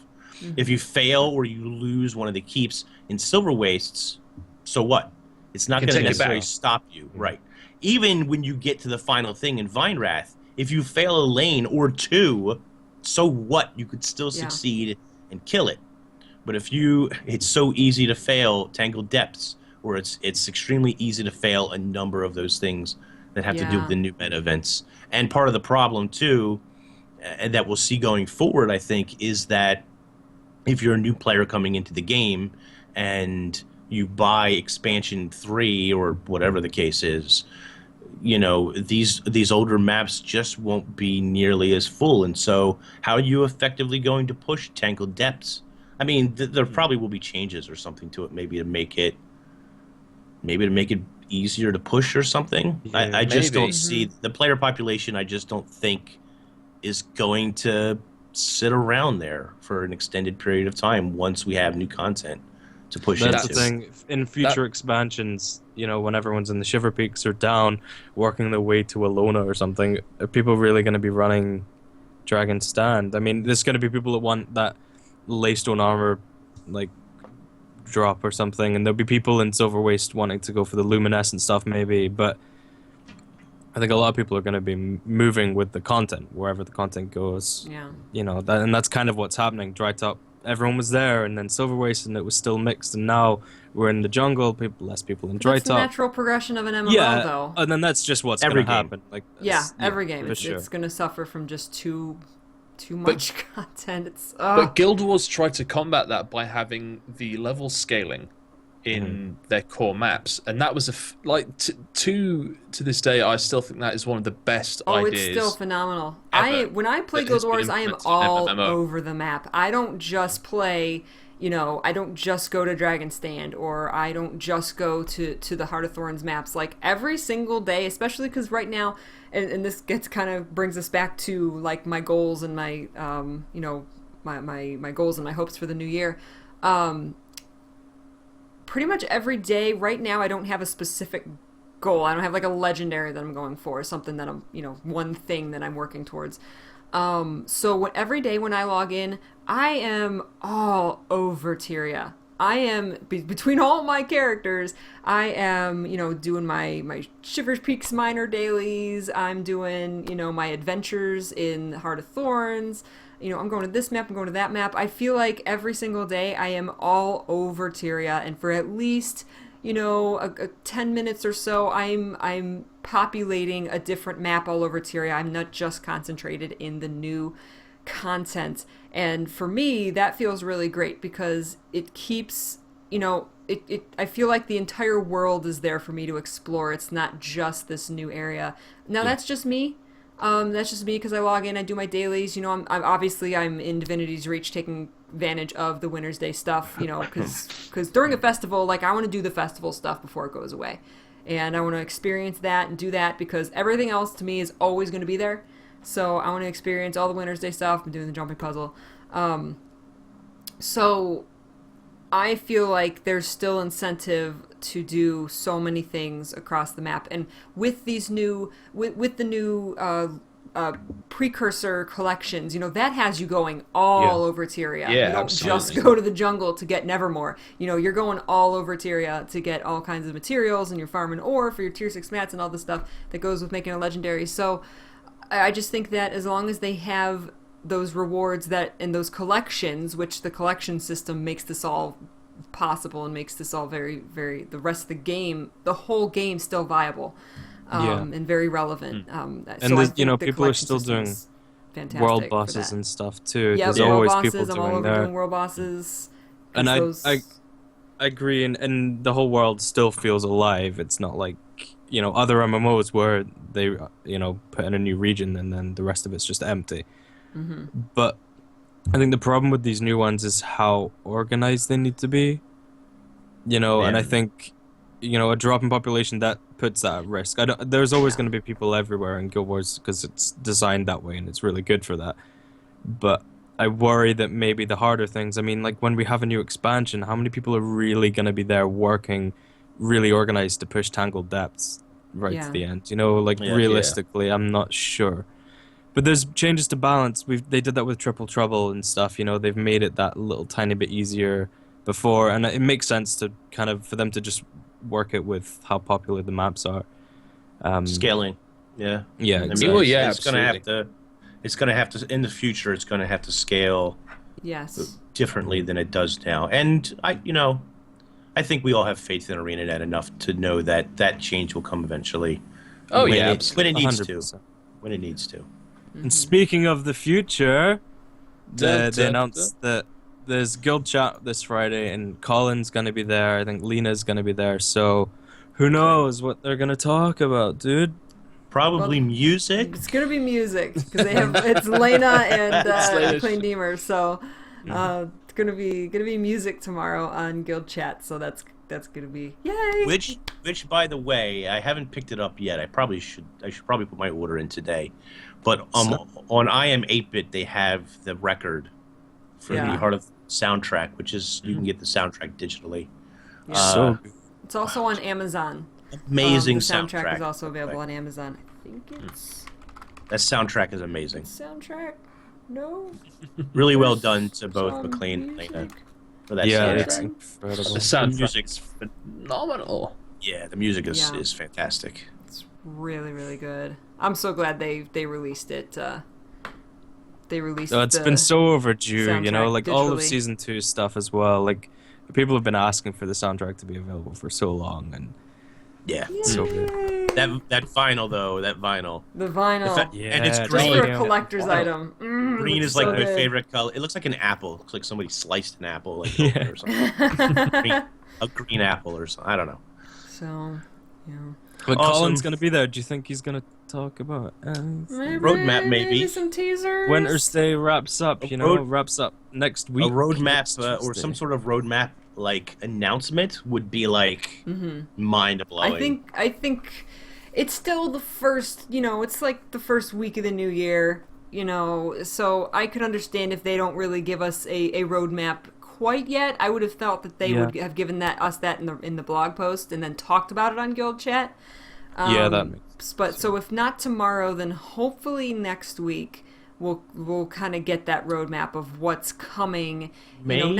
Speaker 3: If you fail or you lose one of the keeps in Silver Wastes, so what? It's not going to necessarily stop you, right? Even when you get to the final thing in Vine Wrath, if you fail a lane or two, so what? You could still succeed and kill it. But it's so easy to fail Tangled Depths, or it's extremely easy to fail a number of those things that have to do with the new meta events. And part of the problem too, and that we'll see going forward, I think, is that if you're a new player coming into the game and you buy expansion 3 or whatever the case is, these older maps just won't be nearly as full. And so how are you effectively going to push Tangled Depths? I mean, there probably will be changes or something to it, maybe to make it easier to push or something. I just don't see the player population. I just don't think is going to sit around there for an extended period of time once we have new content. to push
Speaker 4: That's
Speaker 3: into.
Speaker 4: the thing. In future expansions, when everyone's in the Shiver Peaks or down, working their way to Alona or something, are people really going to be running Dragon Stand? I mean, there's going to be people that want that Laystone armor, like, drop or something, and there'll be people in Silver Waste wanting to go for the luminescent stuff, maybe, but I think a lot of people are going to be moving with the content, wherever the content goes.
Speaker 1: Yeah.
Speaker 4: And that's kind of what's happening. Dry Top, everyone was there, and then Silver Waste, and it was still mixed, and now we're in the jungle, less people in Dry
Speaker 1: That's
Speaker 4: Top.
Speaker 1: the natural progression of an MMO, though.
Speaker 4: And then that's just what's going to happen. Like,
Speaker 1: every game. It's going to suffer from just too much content.
Speaker 2: But Guild Wars tried to combat that by having the level scaling in their core maps, and that was to this day, I still think that is one of the best ideas.
Speaker 1: It's still phenomenal.
Speaker 2: Ever.
Speaker 1: When I play Guild Wars, I am all over the map. I don't just play, I don't just go to Dragon Stand, or I don't just go to the Heart of Thorns maps. Like, every single day, especially because right now, and this brings us back to, like, my goals and my my goals and my hopes for the new year. Pretty much every day right now, I don't have a specific goal. I don't have, like, a legendary that I'm going for, something that I'm, one thing that I'm working towards. So every day when I log in, I am all over Tyria. I am, between all my characters, I am, doing my Shivers Peaks minor dailies. I'm doing, my adventures in Heart of Thorns. I'm going to this map, I'm going to that map. I feel like every single day I am all over Tyria, and for at least, 10 minutes or so, I'm populating a different map all over Tyria. I'm not just concentrated in the new content. And for me, that feels really great because it keeps, I feel like the entire world is there for me to explore. It's not just this new area. Now, that's just me. That's just me because I log in, I do my dailies. I'm in Divinity's Reach, taking advantage of the Wintersday stuff, because during a festival, like, I want to do the festival stuff before it goes away. And I want to experience that and do that because everything else to me is always going to be there. So I want to experience all the Wintersday stuff. I'm doing the jumping puzzle. So I feel like there's still incentive to do so many things across the map, and with these new with the new precursor collections, that has you going all over Tyria. You don't just go to the jungle to get Nevermore. You're going all over Tyria to get all kinds of materials, and you're farming ore for your tier 6 mats and all the stuff that goes with making a legendary. So I just think that as long as they have those rewards and those collections, which the collection system makes this all possible and makes this all very, very, the rest of the game, the whole game, still viable and very relevant.
Speaker 4: And people are still doing world bosses and stuff too.
Speaker 1: Yeah,
Speaker 4: there's always
Speaker 1: bosses,
Speaker 4: people
Speaker 1: I'm all
Speaker 4: doing
Speaker 1: over
Speaker 4: there.
Speaker 1: doing world bosses.
Speaker 4: And I agree, and the whole world still feels alive. It's not like other MMOs where they put in a new region and then the rest of it's just empty. But I think the problem with these new ones is how organized they need to be. And I think a drop in population that puts that at risk. There's always going to be people everywhere in Guild Wars because it's designed that way and it's really good for that. But I worry that maybe the harder things, like when we have a new expansion, how many people are really going to be there working really organized to push Tangled Depths to the end? Realistically, I'm not sure. But there's changes to balance. They did that with Triple Trouble and stuff. They've made it that little tiny bit easier before, and it makes sense to for them to just work it with how popular the maps are.
Speaker 3: Scaling, yeah.
Speaker 4: Exactly.
Speaker 3: It's gonna have to in the future. It's gonna have to scale, differently than it does now. And I think we all have faith in ArenaNet enough to know that change will come eventually.
Speaker 2: When
Speaker 3: it needs
Speaker 4: 100%.
Speaker 3: to. When it needs to.
Speaker 4: And speaking of the future, they announced that there's Guild Chat this Friday, and Colin's going to be there. I think Lena's going to be there. So who knows what they're going to talk about, dude?
Speaker 3: Probably music.
Speaker 1: It's going to be music because it's Lena and Plain Deemer. So it's going to be music tomorrow on Guild Chat. So that's going to be yay.
Speaker 3: Which, by the way, I haven't picked it up yet. I should probably put my order in today. But on IM 8-bit, they have the record for the soundtrack, which is you can get the soundtrack digitally.
Speaker 1: Yeah.
Speaker 4: So good.
Speaker 1: It's also on Amazon.
Speaker 3: Amazing
Speaker 1: the soundtrack is
Speaker 3: soundtrack.
Speaker 1: also available on Amazon. I think it's
Speaker 3: That soundtrack is amazing.
Speaker 1: soundtrack. No.
Speaker 3: Really well done to both
Speaker 1: Some
Speaker 3: McLean and
Speaker 1: music.
Speaker 3: Lena for that
Speaker 4: Yeah,
Speaker 3: soundtrack.
Speaker 4: it's incredible.
Speaker 2: The soundtrack
Speaker 3: music's
Speaker 2: is phenomenal.
Speaker 3: Yeah, the music is,
Speaker 1: Yeah.
Speaker 3: is fantastic.
Speaker 1: It's really, really good. I'm so glad they released it. They released.
Speaker 4: No, it's
Speaker 1: the
Speaker 4: been so overdue, you know,
Speaker 1: soundtrack
Speaker 4: like all of
Speaker 1: digitally.
Speaker 4: season 2 stuff as well. Like people have been asking for the soundtrack to be available for so long, and
Speaker 3: Yeah.
Speaker 4: so good.
Speaker 3: That vinyl though, that vinyl.
Speaker 1: The vinyl.
Speaker 3: And it's
Speaker 4: Yeah,
Speaker 3: green.
Speaker 1: Just for a
Speaker 4: Yeah.
Speaker 1: collector's
Speaker 3: Wow.
Speaker 1: item.
Speaker 3: Green
Speaker 1: looks
Speaker 3: is like
Speaker 1: so
Speaker 3: my
Speaker 1: good.
Speaker 3: favorite color. It looks like an apple. It looks like somebody sliced an apple, like
Speaker 4: Yeah.
Speaker 3: open or something. A green apple or something. I don't know.
Speaker 1: So, yeah.
Speaker 4: But
Speaker 3: Awesome.
Speaker 4: Colin's gonna be there. Do you think he's gonna talk about
Speaker 3: Roadmap, maybe.
Speaker 1: some teasers.
Speaker 4: Wednesday wraps up? You know, wraps up next week.
Speaker 3: A roadmap
Speaker 4: next
Speaker 3: or
Speaker 4: Tuesday.
Speaker 3: some sort of roadmap like announcement would be like mind blowing.
Speaker 1: I think it's still the first, it's like the first week of the new year, so I could understand if they don't really give us a roadmap quite yet. I would have thought that they would have given us that in the blog post and then talked about it on Guild Chat.
Speaker 4: Yeah, that makes
Speaker 1: But so if not tomorrow, then hopefully next week we'll kind of get that roadmap of what's coming.
Speaker 3: Maybe.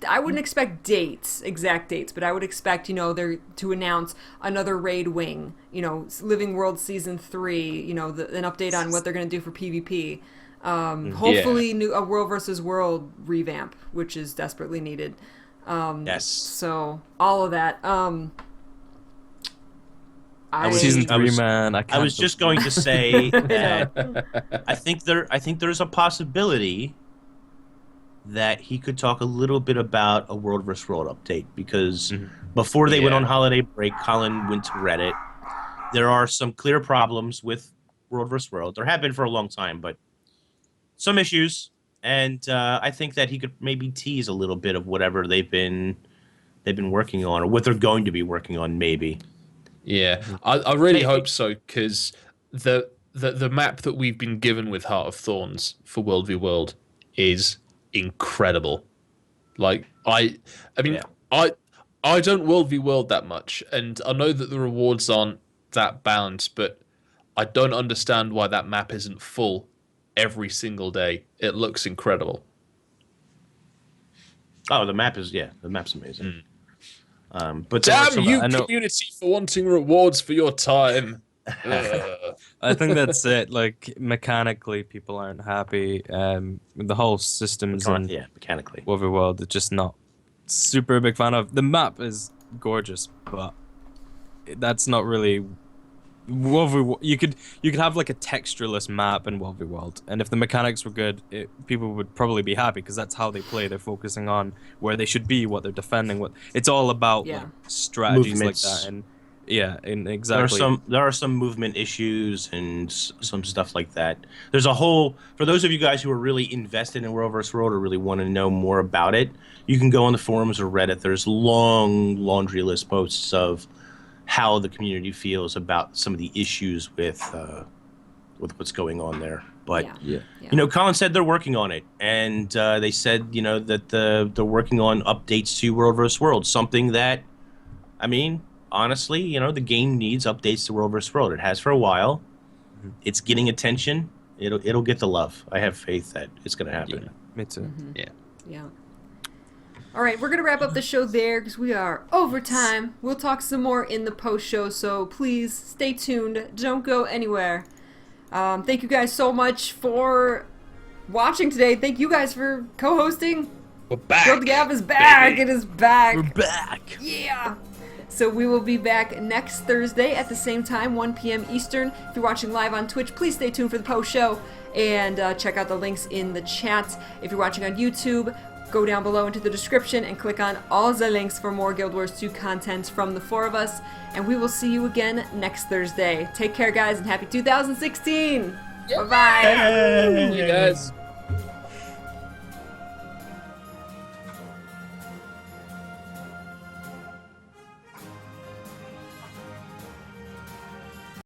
Speaker 1: I wouldn't expect exact dates, but I would expect they're to announce another raid wing. Living World Season 3. An update on what they're going to do for PvP. Hopefully a World versus World revamp, which is desperately needed.
Speaker 3: Yes.
Speaker 1: So all of that.
Speaker 4: Season 3, man.
Speaker 3: I was just going to say that I think there's a possibility that he could talk a little bit about a World vs. World update because before they went on holiday break, Colin went to Reddit. There are some clear problems with World vs. World. There have been for a long time, but some issues, and I think that he could maybe tease a little bit of whatever they've been working on or what they're going to be working on, maybe.
Speaker 2: Yeah, I really hope so because the map that we've been given with Heart of Thorns for World v World is incredible. Like I don't World v World that much, and I know that the rewards aren't that balanced, but I don't understand why that map isn't full every single day. It looks incredible.
Speaker 3: Oh, the map's amazing. But
Speaker 2: damn you,
Speaker 4: I know-
Speaker 2: community, for wanting rewards for your time.
Speaker 4: I think that's it. Like mechanically, people aren't happy. The whole systems and
Speaker 3: mechanically.
Speaker 4: World v World, it's just not super big fan of. The map is gorgeous, but that's not really World v World. You could have like a textureless map in World v World, and if the mechanics were good, people would probably be happy because that's how they play. They're focusing on where they should be, what they're defending. What it's all about, like strategies
Speaker 3: Movements.
Speaker 4: like that, and exactly.
Speaker 3: There are some movement issues and some stuff like that. There's a whole for those of you guys who are really invested in World vs. World or really want to know more about it. You can go on the forums or Reddit. There's long laundry list posts of how the community feels about some of the issues with what's going on there. But Colin said they're working on it, and they said that they're working on updates to World vs. World. Something that, I mean, honestly, the game needs updates to World vs. World. It has for a while. It's getting attention. It'll get the love. I have faith that it's going to happen.
Speaker 4: Yeah, me too.
Speaker 1: Yeah. All right, we're going to wrap up the show there because we are over time. We'll talk some more in the post-show, so please stay tuned. Don't go anywhere. Thank you guys so much for watching today. Thank you guys for co-hosting.
Speaker 2: We're back.
Speaker 1: GuildGab is back.
Speaker 3: Baby.
Speaker 1: It is back.
Speaker 3: We're back.
Speaker 1: Yeah. So we will be back next Thursday at the same time, 1 p.m. Eastern. If you're watching live on Twitch, please stay tuned for the post-show and check out the links in the chat. If you're watching on YouTube, go down below into the description and click on all the links for more Guild Wars 2 content from the four of us. And we will see you again next Thursday. Take care, guys, and happy 2016! Bye-bye!
Speaker 2: You guys.